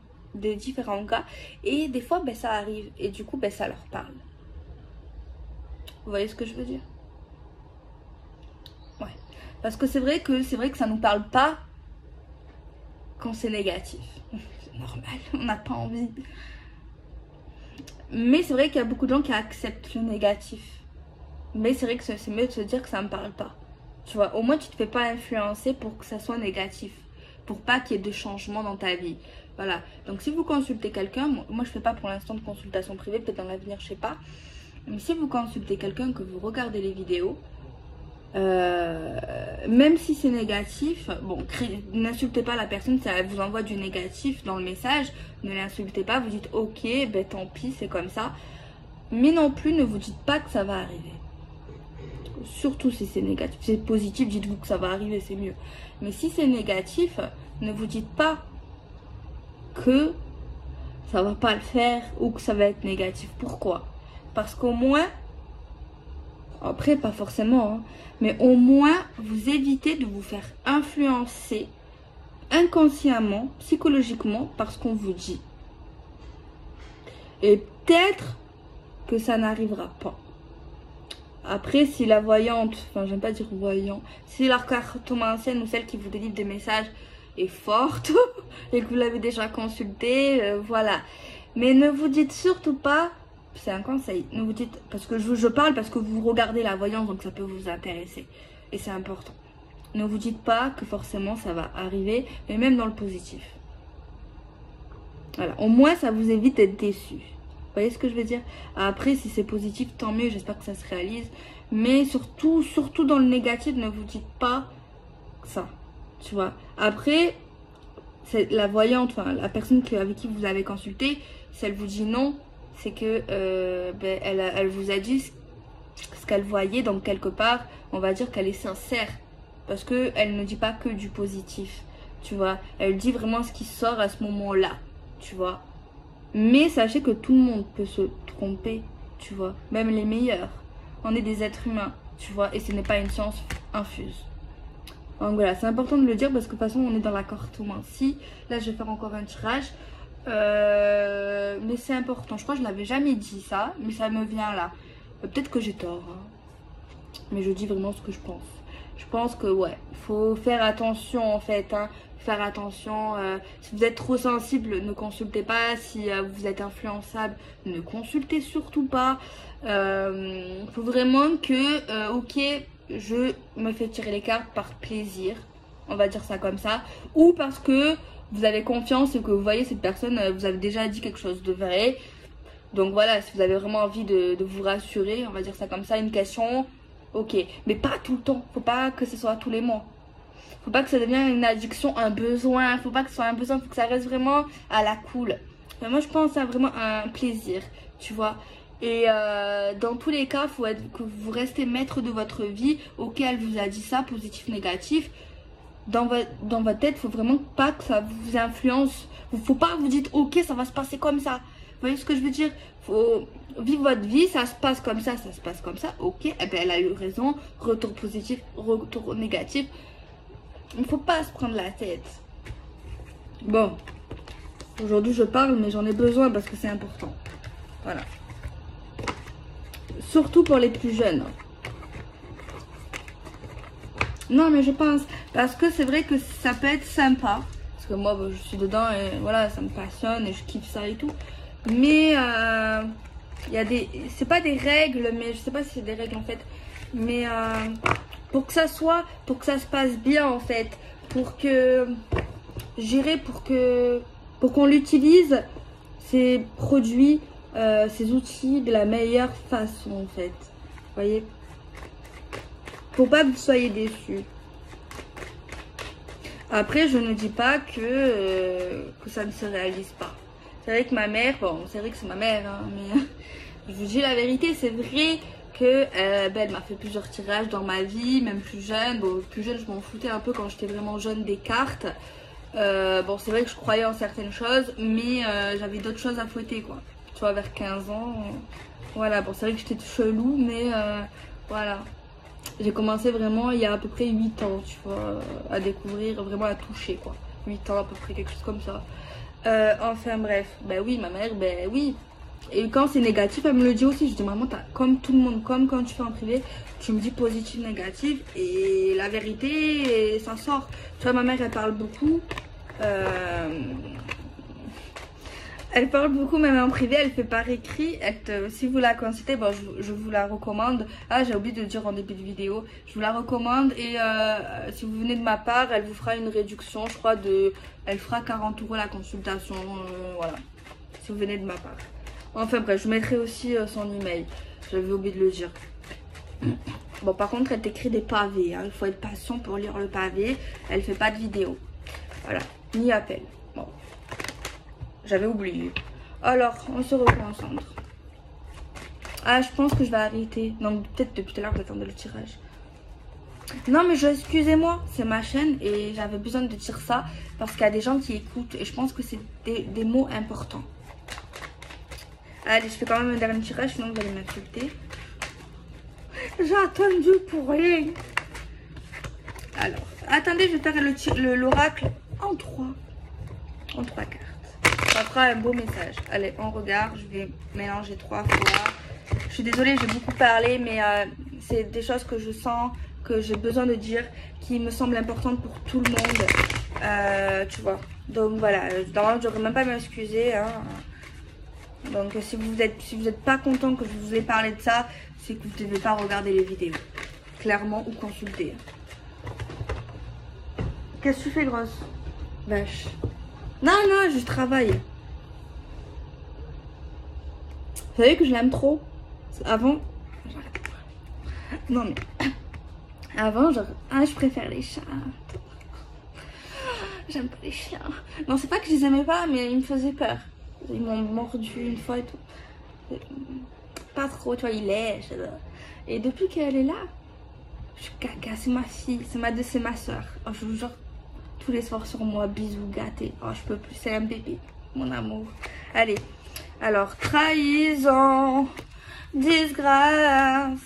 cas. Et des fois, ça arrive. Et du coup, ça leur parle. Vous voyez ce que je veux dire? Ouais. Parce que c'est vrai que ça nous parle pas quand c'est négatif. C'est normal, on n'a pas envie. Mais c'est vrai qu'il y a beaucoup de gens qui acceptent le négatif. Mais c'est vrai que c'est mieux de se dire que ça me parle pas. Tu vois, au moins tu te fais pas influencer pour que ça soit négatif. Pour pas qu'il y ait de changement dans ta vie. Voilà. Donc si vous consultez quelqu'un, moi je fais pas pour l'instant de consultation privée, peut-être dans l'avenir, je sais pas. Mais si vous consultez quelqu'un, que vous regardez les vidéos, même si c'est négatif, bon, n'insultez pas la personne si elle vous envoie du négatif dans le message, ne l'insultez pas, vous dites ok, tant pis, c'est comme ça. Mais non plus, ne vous dites pas que ça va arriver. Surtout si c'est négatif. Si c'est positif, dites-vous que ça va arriver, c'est mieux. Mais si c'est négatif, ne vous dites pas que ça va pas le faire ou que ça va être négatif. Pourquoi? Parce qu'au moins, après pas forcément, hein, mais au moins vous évitez de vous faire influencer inconsciemment, psychologiquement par ce qu'on vous dit. Et peut-être que ça n'arrivera pas. Après, si la voyante, enfin j'aime pas dire voyant, si la cartomancienne ou celle qui vous délivre des messages est forte et que vous l'avez déjà consultée, voilà. Mais ne vous dites surtout pas, c'est un conseil, ne vous dites, parce que je parle parce que vous regardez la voyance, donc ça peut vous intéresser. Et c'est important. Ne vous dites pas que forcément ça va arriver, mais même dans le positif. Voilà, au moins ça vous évite d'être déçu. Vous voyez ce que je veux dire? Après, si c'est positif, tant mieux, j'espère que ça se réalise. Mais surtout dans le négatif, ne vous dites pas ça. Tu vois? Après, c'est la voyante, enfin la personne avec qui vous avez consulté, si elle vous dit non, c'est que elle vous a dit ce qu'elle voyait, donc quelque part, on va dire qu'elle est sincère. Parce qu'elle ne dit pas que du positif. Tu vois? Elle dit vraiment ce qui sort à ce moment-là. Tu vois? Mais sachez que tout le monde peut se tromper, tu vois, même les meilleurs. On est des êtres humains, tu vois, et ce n'est pas une science infuse. Donc voilà, c'est important de le dire parce que de toute façon, on est dans la cartomancie. Là, je vais faire encore un tirage. Mais c'est important, je crois que je ne l'avais jamais dit ça, mais ça me vient là. Peut-être que j'ai tort, hein. Mais je dis vraiment ce que je pense. Je pense que ouais, faut faire attention en fait, hein. Faire attention, si vous êtes trop sensible, ne consultez pas. Si vous êtes influençable, ne consultez surtout pas. Faut vraiment que, ok, je me fais tirer les cartes par plaisir. on va dire ça comme ça, ou parce que vous avez confiance et que vous voyez cette personne, vous avez déjà dit quelque chose de vrai. Donc voilà, si vous avez vraiment envie de vous rassurer, on va dire ça comme ça, une question, ok. Mais pas tout le temps, faut pas que ce soit tous les mois. Faut pas que ça devienne une addiction, un besoin, faut pas que ce soit un besoin, faut que ça reste vraiment à la cool. Mais moi je pense à vraiment un plaisir, tu vois. Et dans tous les cas, faut que vous restez maître de votre vie. Ok, elle vous a dit ça, positif, négatif. Dans votre tête, faut vraiment pas que ça vous influence. Faut pas que vous dites ok, ça va se passer comme ça. Vous voyez ce que je veux dire? Faut vivre votre vie, ça se passe comme ça, ça se passe comme ça. Ok, eh ben, elle a eu raison. Retour positif, retour négatif. Il ne faut pas se prendre la tête. Bon, aujourd'hui je parle, mais j'en ai besoin parce que c'est important. Voilà. Surtout pour les plus jeunes. Non, mais je pense, parce que c'est vrai que ça peut être sympa. Parce que moi, je suis dedans et voilà, ça me passionne et je kiffe ça et tout. Mais il y a des... C'est pas des règles, mais je sais pas si c'est des règles en fait. Mais pour que ça soit, pour que ça se passe bien en fait. Pour que... J'irai pour qu'on l'utilise, ces produits, ces outils de la meilleure façon en fait. Vous voyez? Pour pas que vous soyez déçus. Après, je ne dis pas que ça ne se réalise pas. C'est vrai que ma mère, bon, c'est vrai que c'est ma mère, hein, mais je vous dis la vérité, c'est vrai que elle m'a fait plusieurs tirages dans ma vie, même plus jeune. Bon, plus jeune, je m'en foutais un peu quand j'étais vraiment jeune des cartes. Bon, c'est vrai que je croyais en certaines choses, mais j'avais d'autres choses à fouetter, quoi. Tu vois, vers 15 ans, voilà. Bon, c'est vrai que j'étais chelou, mais voilà. J'ai commencé vraiment il y a à peu près 8 ans, tu vois, à découvrir, vraiment à toucher, quoi. 8 ans à peu près, quelque chose comme ça. Enfin bref, ben oui, ma mère, ben oui. Et quand c'est négatif, elle me le dit aussi. Je dis, maman, comme tout le monde, comme quand tu fais en privé, tu me dis positif, négatif. Et la vérité, ça sort. Tu vois, ma mère, elle parle beaucoup. Elle parle beaucoup, même en privé, elle fait par écrit. Si vous la consultez, bon, je vous la recommande. Ah, j'ai oublié de dire en début de vidéo. Je vous la recommande. Et si vous venez de ma part, elle vous fera une réduction, je crois, elle fera 40 € la consultation. Voilà. Si vous venez de ma part. Enfin bref, je mettrai aussi son email. J'avais oublié de le dire. Bon, par contre, elle t'écrit des pavés. Hein. Il faut être patient pour lire le pavé. Elle fait pas de vidéo. Voilà. Ni appel. Bon. J'avais oublié. Alors, on se reconcentre. Ah, je pense que je vais arrêter. Non, peut-être depuis tout à l'heure, j'attendais le tirage. Non, mais excusez-moi, c'est ma chaîne et j'avais besoin de dire ça parce qu'il y a des gens qui écoutent et je pense que c'est des mots importants. Allez, je fais quand même un dernier tirage, sinon vous allez m'insulter. J'ai attendu pour rien. Alors, attendez, je vais faire l'oracle en 3 cartes. Ça fera un beau message. Allez, on regarde. Je vais mélanger 3 fois. Je suis désolée, j'ai beaucoup parlé, mais c'est des choses que je sens, que j'ai besoin de dire, qui me semblent importantes pour tout le monde. Tu vois. Donc voilà, normalement, je n'aurais même pas à m'excuser. Hein. Donc si vous êtes pas content que je vous ai parlé de ça, c'est que vous ne devez pas regarder les vidéos. Clairement, ou consulter. Qu'est-ce que tu fais, grosse vache? Non, non, je travaille. Vous savez que je l'aime trop. Avant, non mais avant, genre, je préfère les chats. J'aime pas les chiens. Non, c'est pas que je les aimais pas, mais ils me faisaient peur. Ils m'ont mordu une fois et tout. Pas trop, tu vois, ils lèchent. Et depuis qu'elle est là, je suis caca, c'est ma fille, c'est ma soeur. Oh, je vous jure, tous les soirs sur moi, bisous, gâtés. Oh, je peux plus, c'est un bébé, mon amour. Allez, alors, trahison, disgrâce.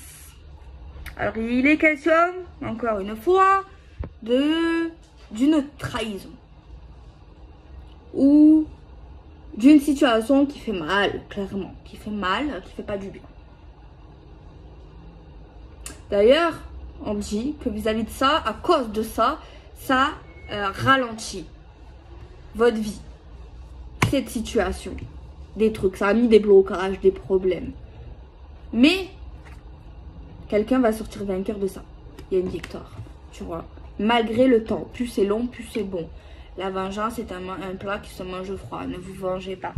Alors, il est question, encore une fois, d'une trahison. Ou d'une situation qui fait mal, clairement. Qui fait mal, qui fait pas du bien. D'ailleurs, on dit que vis-à-vis de ça, à cause de ça, ça ralentit votre vie. Cette situation. Des trucs, ça a mis des blocages, des problèmes. Mais, quelqu'un va sortir vainqueur de ça. Il y a une victoire, tu vois. malgré le temps. Plus c'est long, plus c'est bon. La vengeance est un plat qui se mange froid. Ne vous vengez pas.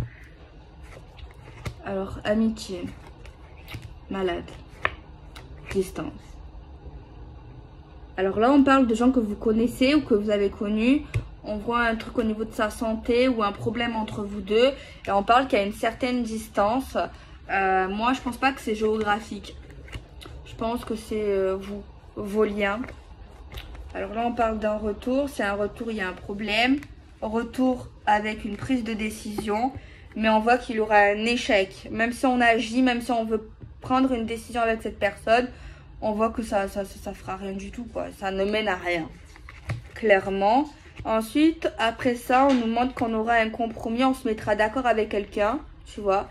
Alors, amitié, malade, distance. Alors là, on parle de gens que vous connaissez ou que vous avez connus. On voit un truc au niveau de sa santé ou un problème entre vous deux. Et on parle qu'il y a une certaine distance. Moi, je pense pas que c'est géographique. Je pense que c'est vos liens. Alors là, on parle d'un retour. C'est un retour, il y a un problème. Retour avec une prise de décision. Mais on voit qu'il y aura un échec. Même si on agit, même si on veut prendre une décision avec cette personne, on voit que ça fera rien du tout, quoi. Ça ne mène à rien. Clairement. Ensuite, après ça, on nous montre qu'on aura un compromis. On se mettra d'accord avec quelqu'un. Tu vois.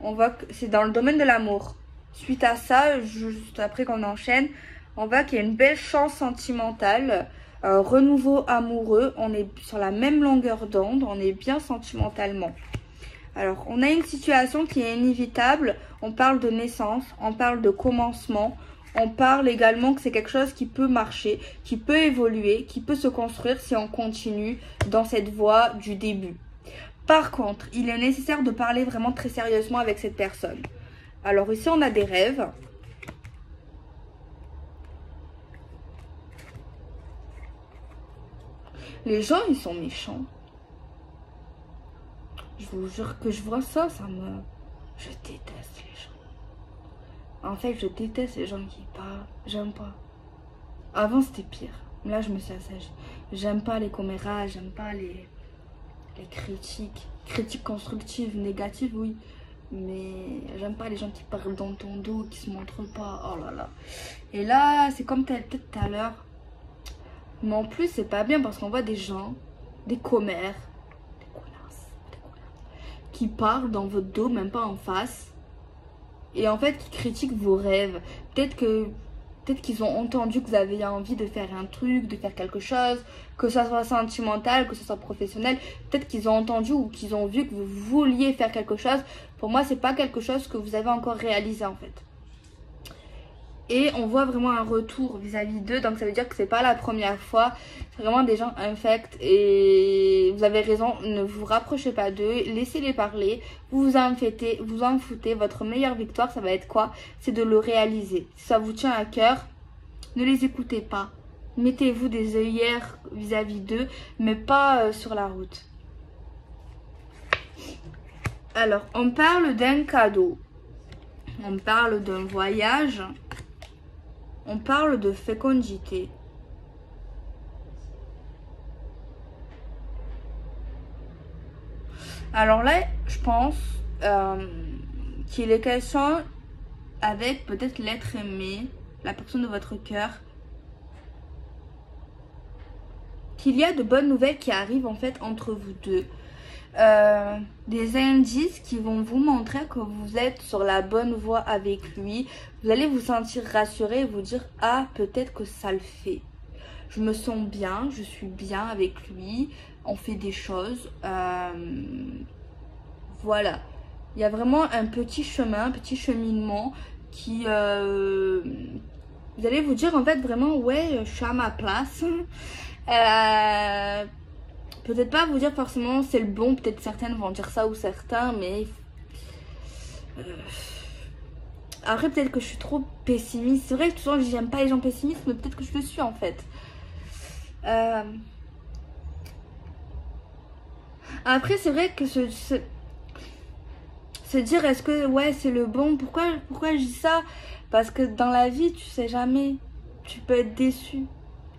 On voit que c'est dans le domaine de l'amour. Suite à ça, juste après qu'on enchaîne, on voit qu'il y a une belle chance sentimentale. Un renouveau amoureux. On est sur la même longueur d'onde. On est bien sentimentalement. Alors, on a une situation qui est inévitable. On parle de naissance, on parle de commencement. On parle également que c'est quelque chose qui peut marcher, qui peut évoluer, qui peut se construire si on continue dans cette voie du début. Par contre, il est nécessaire de parler vraiment très sérieusement avec cette personne. Alors ici, on a des rêves. Les gens, ils sont méchants. Je vous jure que je vois ça, je déteste les gens. En fait, je déteste les gens qui parlent. J'aime pas. Avant, c'était pire. Là, je me suis assagée. J'aime pas les commérages, j'aime pas les critiques. Critiques constructives, négatives, oui. Mais j'aime pas les gens qui parlent dans ton dos, qui se montrent pas. Oh là là. Et là, c'est comme peut-être tout à l'heure. Mais en plus, c'est pas bien parce qu'on voit des gens, des commères, qui parlent dans votre dos, même pas en face, et en fait qui critiquent vos rêves. Peut-être qu'ils ont entendu que vous avez envie de faire un truc, de faire quelque chose, que ça soit sentimental, que ce soit professionnel. Peut-être qu'ils ont entendu ou qu'ils ont vu que vous vouliez faire quelque chose. Pour moi, c'est pas quelque chose que vous avez encore réalisé en fait. Et on voit vraiment un retour vis-à-vis d'eux. Donc ça veut dire que c'est pas la première fois. C'est vraiment des gens infects. Et vous avez raison, ne vous rapprochez pas d'eux. Laissez-les parler. Vous vous en foutez. Votre meilleure victoire, ça va être quoi? C'est de le réaliser. Si ça vous tient à cœur, ne les écoutez pas. Mettez-vous des œillères vis-à-vis d'eux, mais pas sur la route. Alors, on parle d'un cadeau. On parle d'un voyage. On parle de fécondité. Alors là, je pense qu'il est question avec peut-être l'être aimé, la personne de votre cœur, qu'il y a de bonnes nouvelles qui arrivent en fait entre vous deux. Des indices qui vont vous montrer que vous êtes sur la bonne voie avec lui. Vous allez vous sentir rassuré et vous dire « Ah, peut-être que ça le fait. Je me sens bien, je suis bien avec lui. On fait des choses. Voilà. » Il y a vraiment un petit chemin, un petit cheminement qui... vous allez vous dire en fait vraiment « Ouais, je suis à ma place. » Peut-être pas vous dire forcément c'est le bon, peut-être certaines vont dire ça ou certains, mais après peut-être que je suis trop pessimiste. C'est vrai que souvent j'aime pas les gens pessimistes, mais peut-être que je le suis en fait. Après c'est vrai que se dire est-ce que ouais c'est le bon, pourquoi je dis ça? Parce que dans la vie tu sais jamais, tu peux être déçu.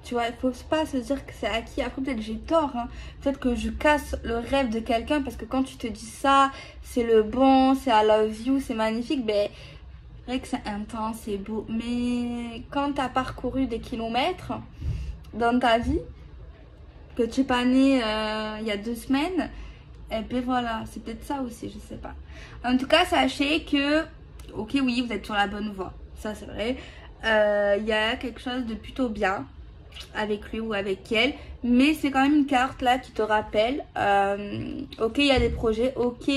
Tu vois, il faut pas se dire que c'est acquis. Après, peut-être j'ai tort. Hein. Peut-être que je casse le rêve de quelqu'un parce que quand tu te dis ça, c'est le bon, c'est I love you, c'est magnifique. Ben, c'est vrai que c'est intense, c'est beau. Mais quand tu as parcouru des kilomètres dans ta vie, que tu n'es pas né il y a 2 semaines, et ben voilà, c'est peut-être ça aussi, je sais pas. En tout cas, sachez que, ok, oui, vous êtes sur la bonne voie. Ça, c'est vrai. Il y a quelque chose de plutôt bien avec lui ou avec elle, mais c'est quand même une carte là qui te rappelle ok, il y a des projets, ok,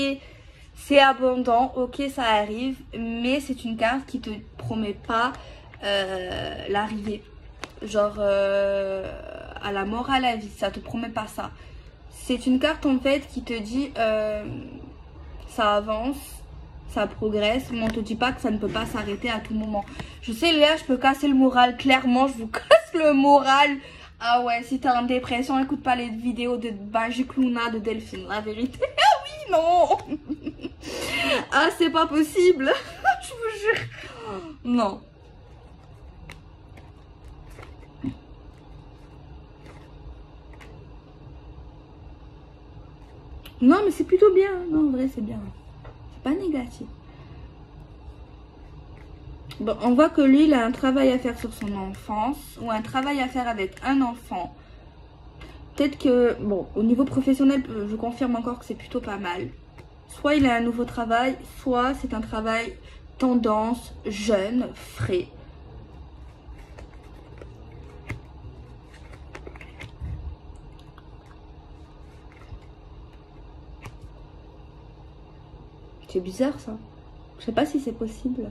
c'est abondant, ok, ça arrive, mais c'est une carte qui te promet pas l'arrivée, genre à la mort, à la vie. Ça te promet pas ça. C'est une carte en fait qui te dit ça avance, ça progresse, mais on te dit pas que ça ne peut pas s'arrêter à tout moment. Je sais Léa, je peux casser le moral, clairement, je vous casse le moral. Ah ouais, si t'es en dépression, écoute pas les vidéos de Magic Luna de Delphine, la vérité. Ah oui, non. Ah, c'est pas possible. Je vous jure. Non. Non, mais c'est plutôt bien. Non, en vrai, c'est bien. C'est pas négatif. Bon, on voit que lui, il a un travail à faire sur son enfance ou un travail à faire avec un enfant. Peut-être que, bon, au niveau professionnel, je confirme encore que c'est plutôt pas mal. Soit il a un nouveau travail, soit c'est un travail tendance, jeune, frais. C'est bizarre ça. Je sais pas si c'est possible.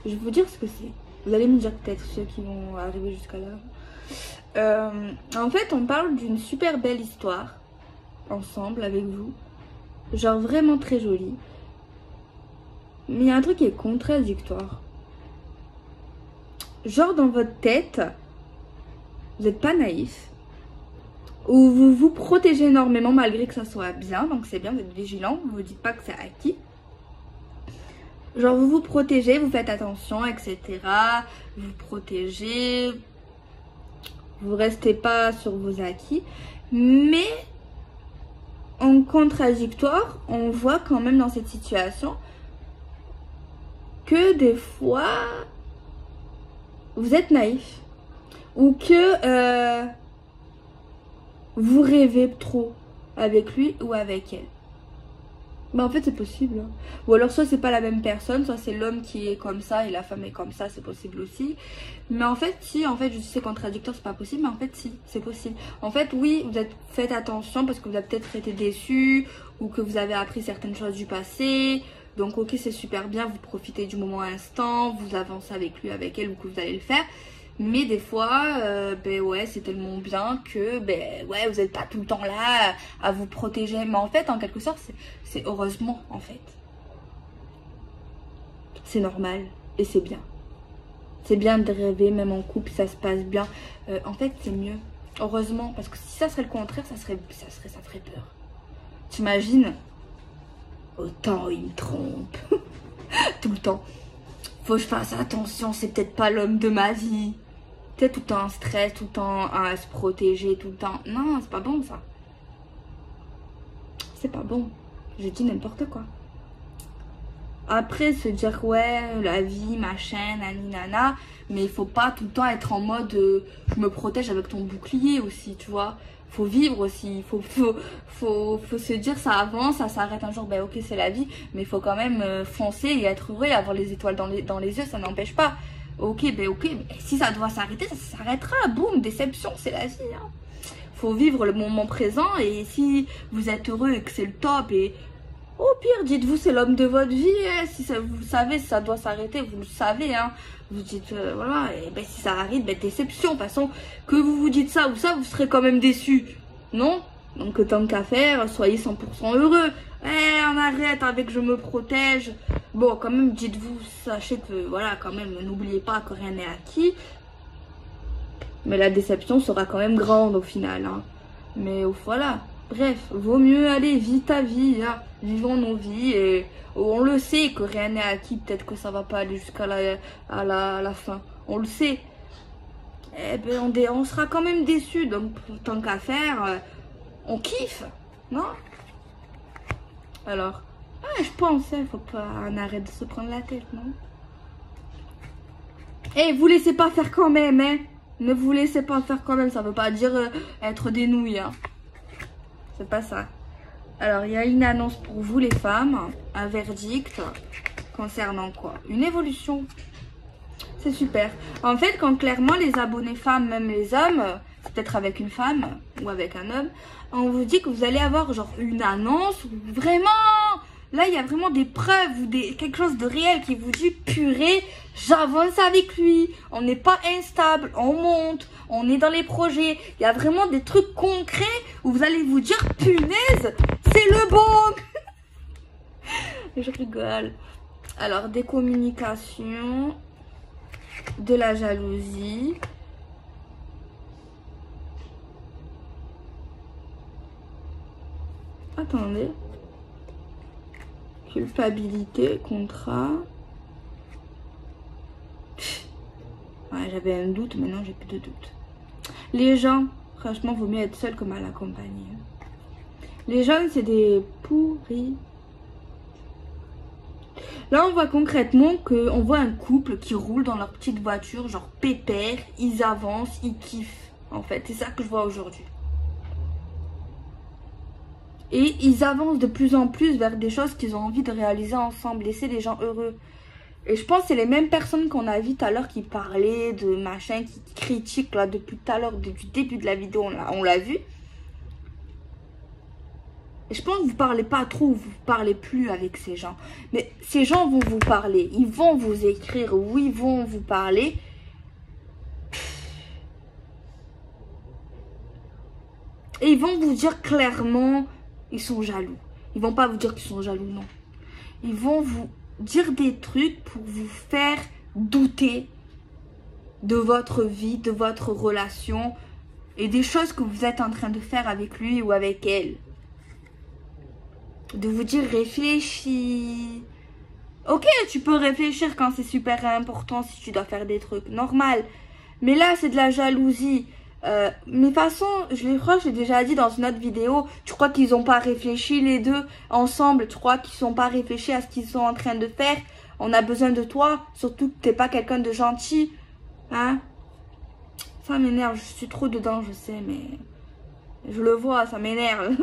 Je vais vous dire ce que c'est. Vous allez me dire peut-être ceux qui vont arriver jusqu'à là. En fait, on parle d'une super belle histoire ensemble avec vous. Genre vraiment très jolie. Mais il y a un truc qui est contradictoire. Genre dans votre tête, vous n'êtes pas naïf. Ou vous vous protégez énormément malgré que ça soit bien. Donc c'est bien, vous êtes vigilant. Vous ne vous dites pas que c'est acquis. Genre vous vous protégez, vous faites attention, etc. Vous vous protégez. Vous restez pas sur vos acquis. Mais en contradictoire, on voit quand même dans cette situation que des fois, vous êtes naïf. Ou que vous rêvez trop avec lui ou avec elle. Bah en fait c'est possible. Hein. Ou alors soit c'est pas la même personne, soit c'est l'homme qui est comme ça et la femme est comme ça, c'est possible aussi. Mais en fait si, en fait je dis c'est contradictoire, c'est pas possible, mais en fait si, c'est possible. En fait oui, faites attention parce que vous avez peut-être été déçu ou que vous avez appris certaines choses du passé. Donc ok c'est super bien, vous profitez du moment instant, vous avancez avec lui, avec elle ou que vous allez le faire. Mais des fois, ben ouais, c'est tellement bien que ben ouais, vous n'êtes pas tout le temps là à vous protéger. Mais en fait, en quelque sorte, c'est heureusement en fait. C'est normal et c'est bien. C'est bien de rêver, même en couple, ça se passe bien. En fait, c'est mieux. Heureusement, parce que si ça serait le contraire, ça ferait peur. T'imagines? Autant il me trompe. Tout le temps. Faut que je fasse attention, c'est peut-être pas l'homme de ma vie. Tu sais, tout le temps en stress, tout le temps à se protéger, tout le temps. Non, c'est pas bon ça. C'est pas bon. Je dis n'importe quoi. Après, se dire, ouais, la vie, machin, naninana. Mais il faut pas tout le temps être en mode je me protège avec ton bouclier aussi, tu vois. Faut vivre aussi. Faut se dire ça avance, ça s'arrête un jour, ben ok, c'est la vie. Mais il faut quand même foncer et être heureux et avoir les étoiles dans les yeux, ça n'empêche pas. Ok, ben ok, mais si ça doit s'arrêter, ça s'arrêtera. Boum, déception, c'est la vie. Hein. Faut vivre le moment présent et si vous êtes heureux et que c'est le top et au pire, dites-vous c'est l'homme de votre vie. Hein. Si ça, vous le savez, si ça doit s'arrêter, vous le savez. Hein. Vous dites, voilà, et ben si ça arrive, ben déception. De toute façon, que vous dites ça ou ça, vous serez quand même déçu. Non? Donc tant qu'à faire, soyez 100% heureux. On arrête avec je me protège. Bon, quand même, dites-vous, sachez que, voilà, quand même, n'oubliez pas que rien n'est acquis. Mais la déception sera quand même grande au final. Hein. Mais voilà, bref, vaut mieux aller, vis ta vie. Hein. Vivons nos vies et on le sait que rien n'est acquis. Peut-être que ça va pas aller jusqu'à la fin. On le sait. Eh ben, on sera quand même déçus. Donc, tant qu'à faire, on kiffe, non? Alors, je pense, il faut pas on arrête de se prendre la tête, non? Vous laissez pas faire quand même, hein? Ne vous laissez pas faire quand même, ça veut pas dire être des nouilles, hein. C'est pas ça. Alors, il y a une annonce pour vous les femmes, un verdict concernant quoi? Une évolution. C'est super. En fait, quand clairement les abonnés femmes, même les hommes, c'est peut-être avec une femme ou avec un homme, on vous dit que vous allez avoir genre une annonce où vraiment Là, il y a vraiment des preuves ou quelque chose de réel qui vous dit, purée, j'avance avec lui. On n'est pas instable, on monte, on est dans les projets. Il y a vraiment des trucs concrets où vous allez vous dire, punaise, c'est le bon. Je rigole. Alors, des communications, de la jalousie. Attendez. Culpabilité, contrat. Ouais, j'avais un doute, maintenant j'ai plus de doute. Les gens, franchement, vaut mieux être seul que mal accompagné. Les gens, c'est des pourris. Là, on voit concrètement qu'on voit un couple qui roule dans leur petite voiture, genre pépère, ils avancent, ils kiffent. En fait, c'est ça que je vois aujourd'hui. Et ils avancent de plus en plus vers des choses qu'ils ont envie de réaliser ensemble, laisser les gens heureux. Et je pense que c'est les mêmes personnes qu'on a vues tout à l'heure qui parlaient de machin, qui critiquent là depuis tout à l'heure, depuis le début de la vidéo, on l'a vu. Et je pense que vous ne parlez pas trop, vous ne parlez plus avec ces gens. Mais ces gens vont vous parler, ils vont vous écrire, oui, ils vont vous parler. Et ils vont vous dire clairement, ils sont jaloux. Ils vont pas vous dire qu'ils sont jaloux, non. Ils vont vous dire des trucs pour vous faire douter de votre vie, de votre relation et des choses que vous êtes en train de faire avec lui ou avec elle. De vous dire réfléchis. Ok, tu peux réfléchir quand c'est super important, si tu dois faire des trucs, normal. Mais là, c'est de la jalousie. Mais de toute façon, je l'ai déjà dit dans une autre vidéo, tu crois qu'ils n'ont pas réfléchi les deux ensemble, tu crois qu'ils n'ont pas réfléchi à ce qu'ils sont en train de faire. On a besoin de toi, surtout que t'es pas quelqu'un de gentil. Hein? Ça m'énerve, je suis trop dedans, je sais, mais je le vois, ça m'énerve.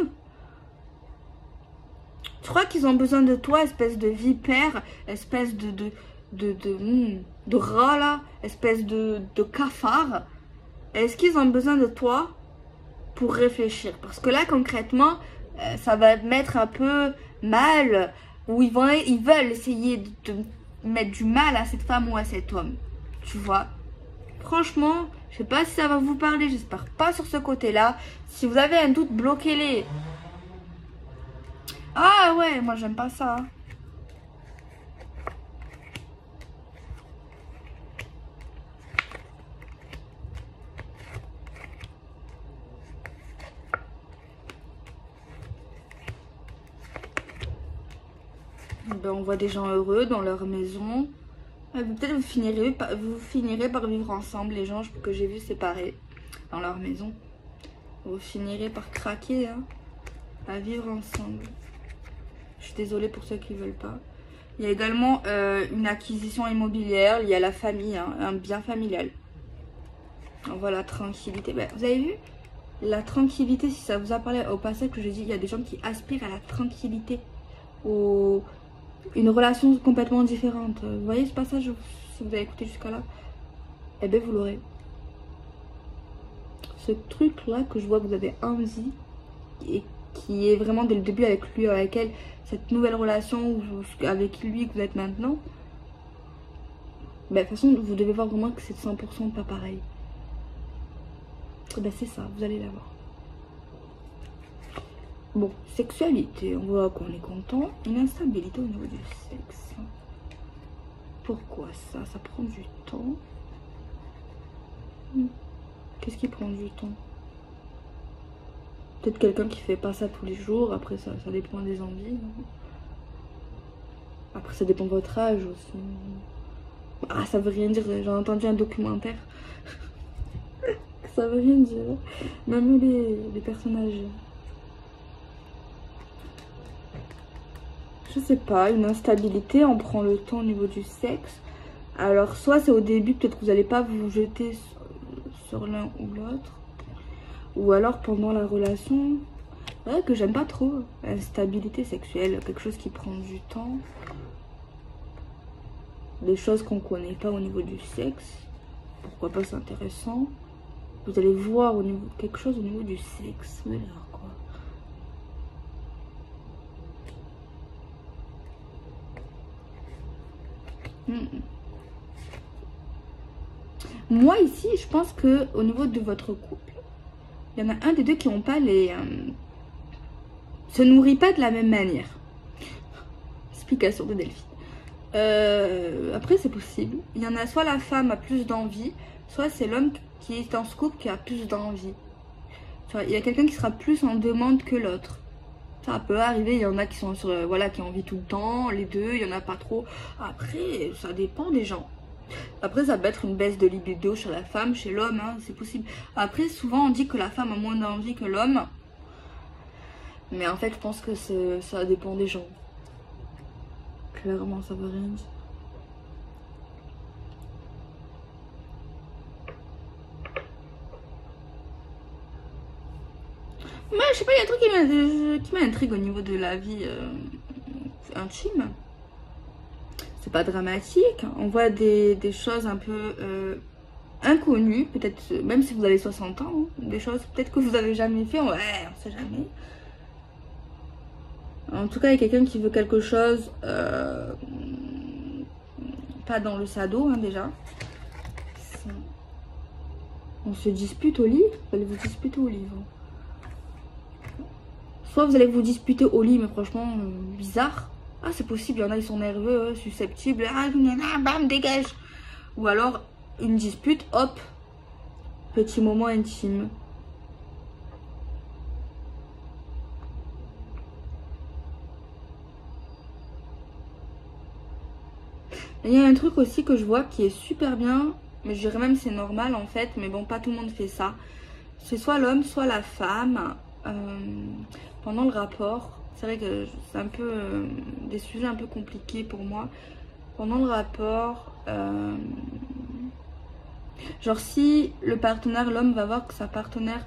Tu crois qu'ils ont besoin de toi, espèce de vipère, espèce de rat là, espèce de cafard. Est-ce qu'ils ont besoin de toi pour réfléchir? Parce que là, concrètement, ça va mettre un peu mal, ou ils veulent essayer de mettre du mal à cette femme ou à cet homme. Tu vois? Franchement, je sais pas si ça va vous parler, j'espère pas sur ce côté-là. Si vous avez un doute, bloquez-les. Ah ouais, moi j'aime pas ça. Ben, on voit des gens heureux dans leur maison. Peut-être vous finirez par vivre ensemble, les gens que j'ai vus séparés dans leur maison. Vous finirez par craquer, hein, à vivre ensemble. Je suis désolée pour ceux qui ne veulent pas. Il y a également une acquisition immobilière liée à la famille, hein, un bien familial. On voit la tranquillité. Ben, vous avez vu? La tranquillité, si ça vous a parlé au passage que j'ai dit, il y a des gens qui aspirent à la tranquillité. Une relation complètement différente. Vous voyez ce passage, si vous avez écouté jusqu'à là? Eh bien, vous l'aurez. Ce truc-là que je vois que vous avez envie et qui est vraiment dès le début avec lui, avec elle, cette nouvelle relation avec lui que vous êtes maintenant, ben, de toute façon, vous devez voir vraiment que c'est 100% pas pareil. Ben, c'est ça, vous allez l'avoir. Bon, sexualité, on voit qu'on est content. Une instabilité au niveau du sexe. Pourquoi ça? Ça prend du temps. Qu'est-ce qui prend du temps? Peut-être quelqu'un qui fait pas ça tous les jours. Après, ça dépend des envies. Après, ça dépend de votre âge aussi. Ah, ça veut rien dire. J'ai entendu un documentaire. Ça veut rien dire. Même les personnages. Je sais pas, une instabilité, on prend le temps au niveau du sexe. Alors, soit c'est au début, peut-être que vous n'allez pas vous jeter sur l'un ou l'autre. Ou alors pendant la relation, ouais, que j'aime pas trop. Instabilité sexuelle, quelque chose qui prend du temps. Des choses qu'on connaît pas au niveau du sexe. Pourquoi pas, c'est intéressant. Vous allez voir quelque chose au niveau du sexe. Vous allez voir quoi. Moi ici, je pense que au niveau de votre couple, il y en a un des deux qui n'ont pas les... se nourrit pas de la même manière. Explication de Delphine. Après c'est possible. Il y en a soit la femme a plus d'envie, soit c'est l'homme qui est dans ce couple qui a plus d'envie. Il y a quelqu'un qui sera plus en demande que l'autre. Ça peut arriver, il y en a qui sont sur, voilà, qui ont envie tout le temps, les deux, il y en a pas trop. Après, ça dépend des gens. Après, ça peut être une baisse de libido chez la femme, chez l'homme, hein, c'est possible. Après, souvent on dit que la femme a moins d'envie que l'homme. Mais en fait, je pense que ça dépend des gens. Clairement, ça veut rien dire. Moi, je sais pas, il y a un truc qui m'intrigue au niveau de la vie intime. C'est pas dramatique. On voit des choses un peu inconnues, peut-être, même si vous avez 60 ans, hein, des choses peut-être que vous avez jamais fait. Ouais, on sait jamais. En tout cas, il y a quelqu'un qui veut quelque chose, pas dans le sado, hein, déjà. On se dispute au lit. Vous allez vous disputer au lit, vous. Soit vous allez vous disputer au lit, mais franchement, bizarre. Ah, c'est possible, il y en a, ils sont nerveux, susceptibles. Ah, bam, dégage. Ou alors, une dispute, hop, petit moment intime. Il y a un truc aussi que je vois qui est super bien, mais je dirais même c'est normal en fait, mais bon, pas tout le monde fait ça. C'est soit l'homme, soit la femme. Pendant le rapport, c'est vrai que c'est un peu des sujets un peu compliqués pour moi. Pendant le rapport, genre si le partenaire, l'homme va voir que sa partenaire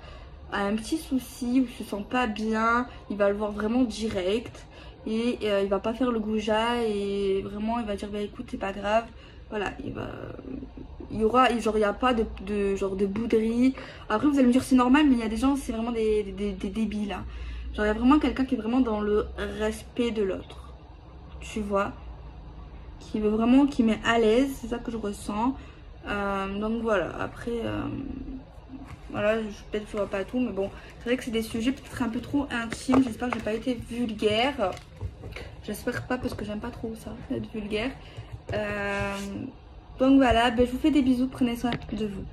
a un petit souci ou se sent pas bien, il va le voir vraiment direct et il va pas faire le goujat et vraiment il va dire bah écoute c'est pas grave, voilà, il y aura genre il n'y a pas de genre de bouderie. Après vous allez me dire c'est normal, mais il y a des gens c'est vraiment des débiles là. Genre il y a vraiment quelqu'un qui est vraiment dans le respect de l'autre, tu vois, qui veut vraiment, qui met à l'aise, c'est ça que je ressens. Donc voilà, après voilà, peut-être que je vois pas tout, mais bon, c'est vrai que c'est des sujets peut-être un peu trop intimes. J'espère que j'ai pas été vulgaire. J'espère pas parce que j'aime pas trop ça, être vulgaire. Donc voilà, ben, je vous fais des bisous, prenez soin de vous.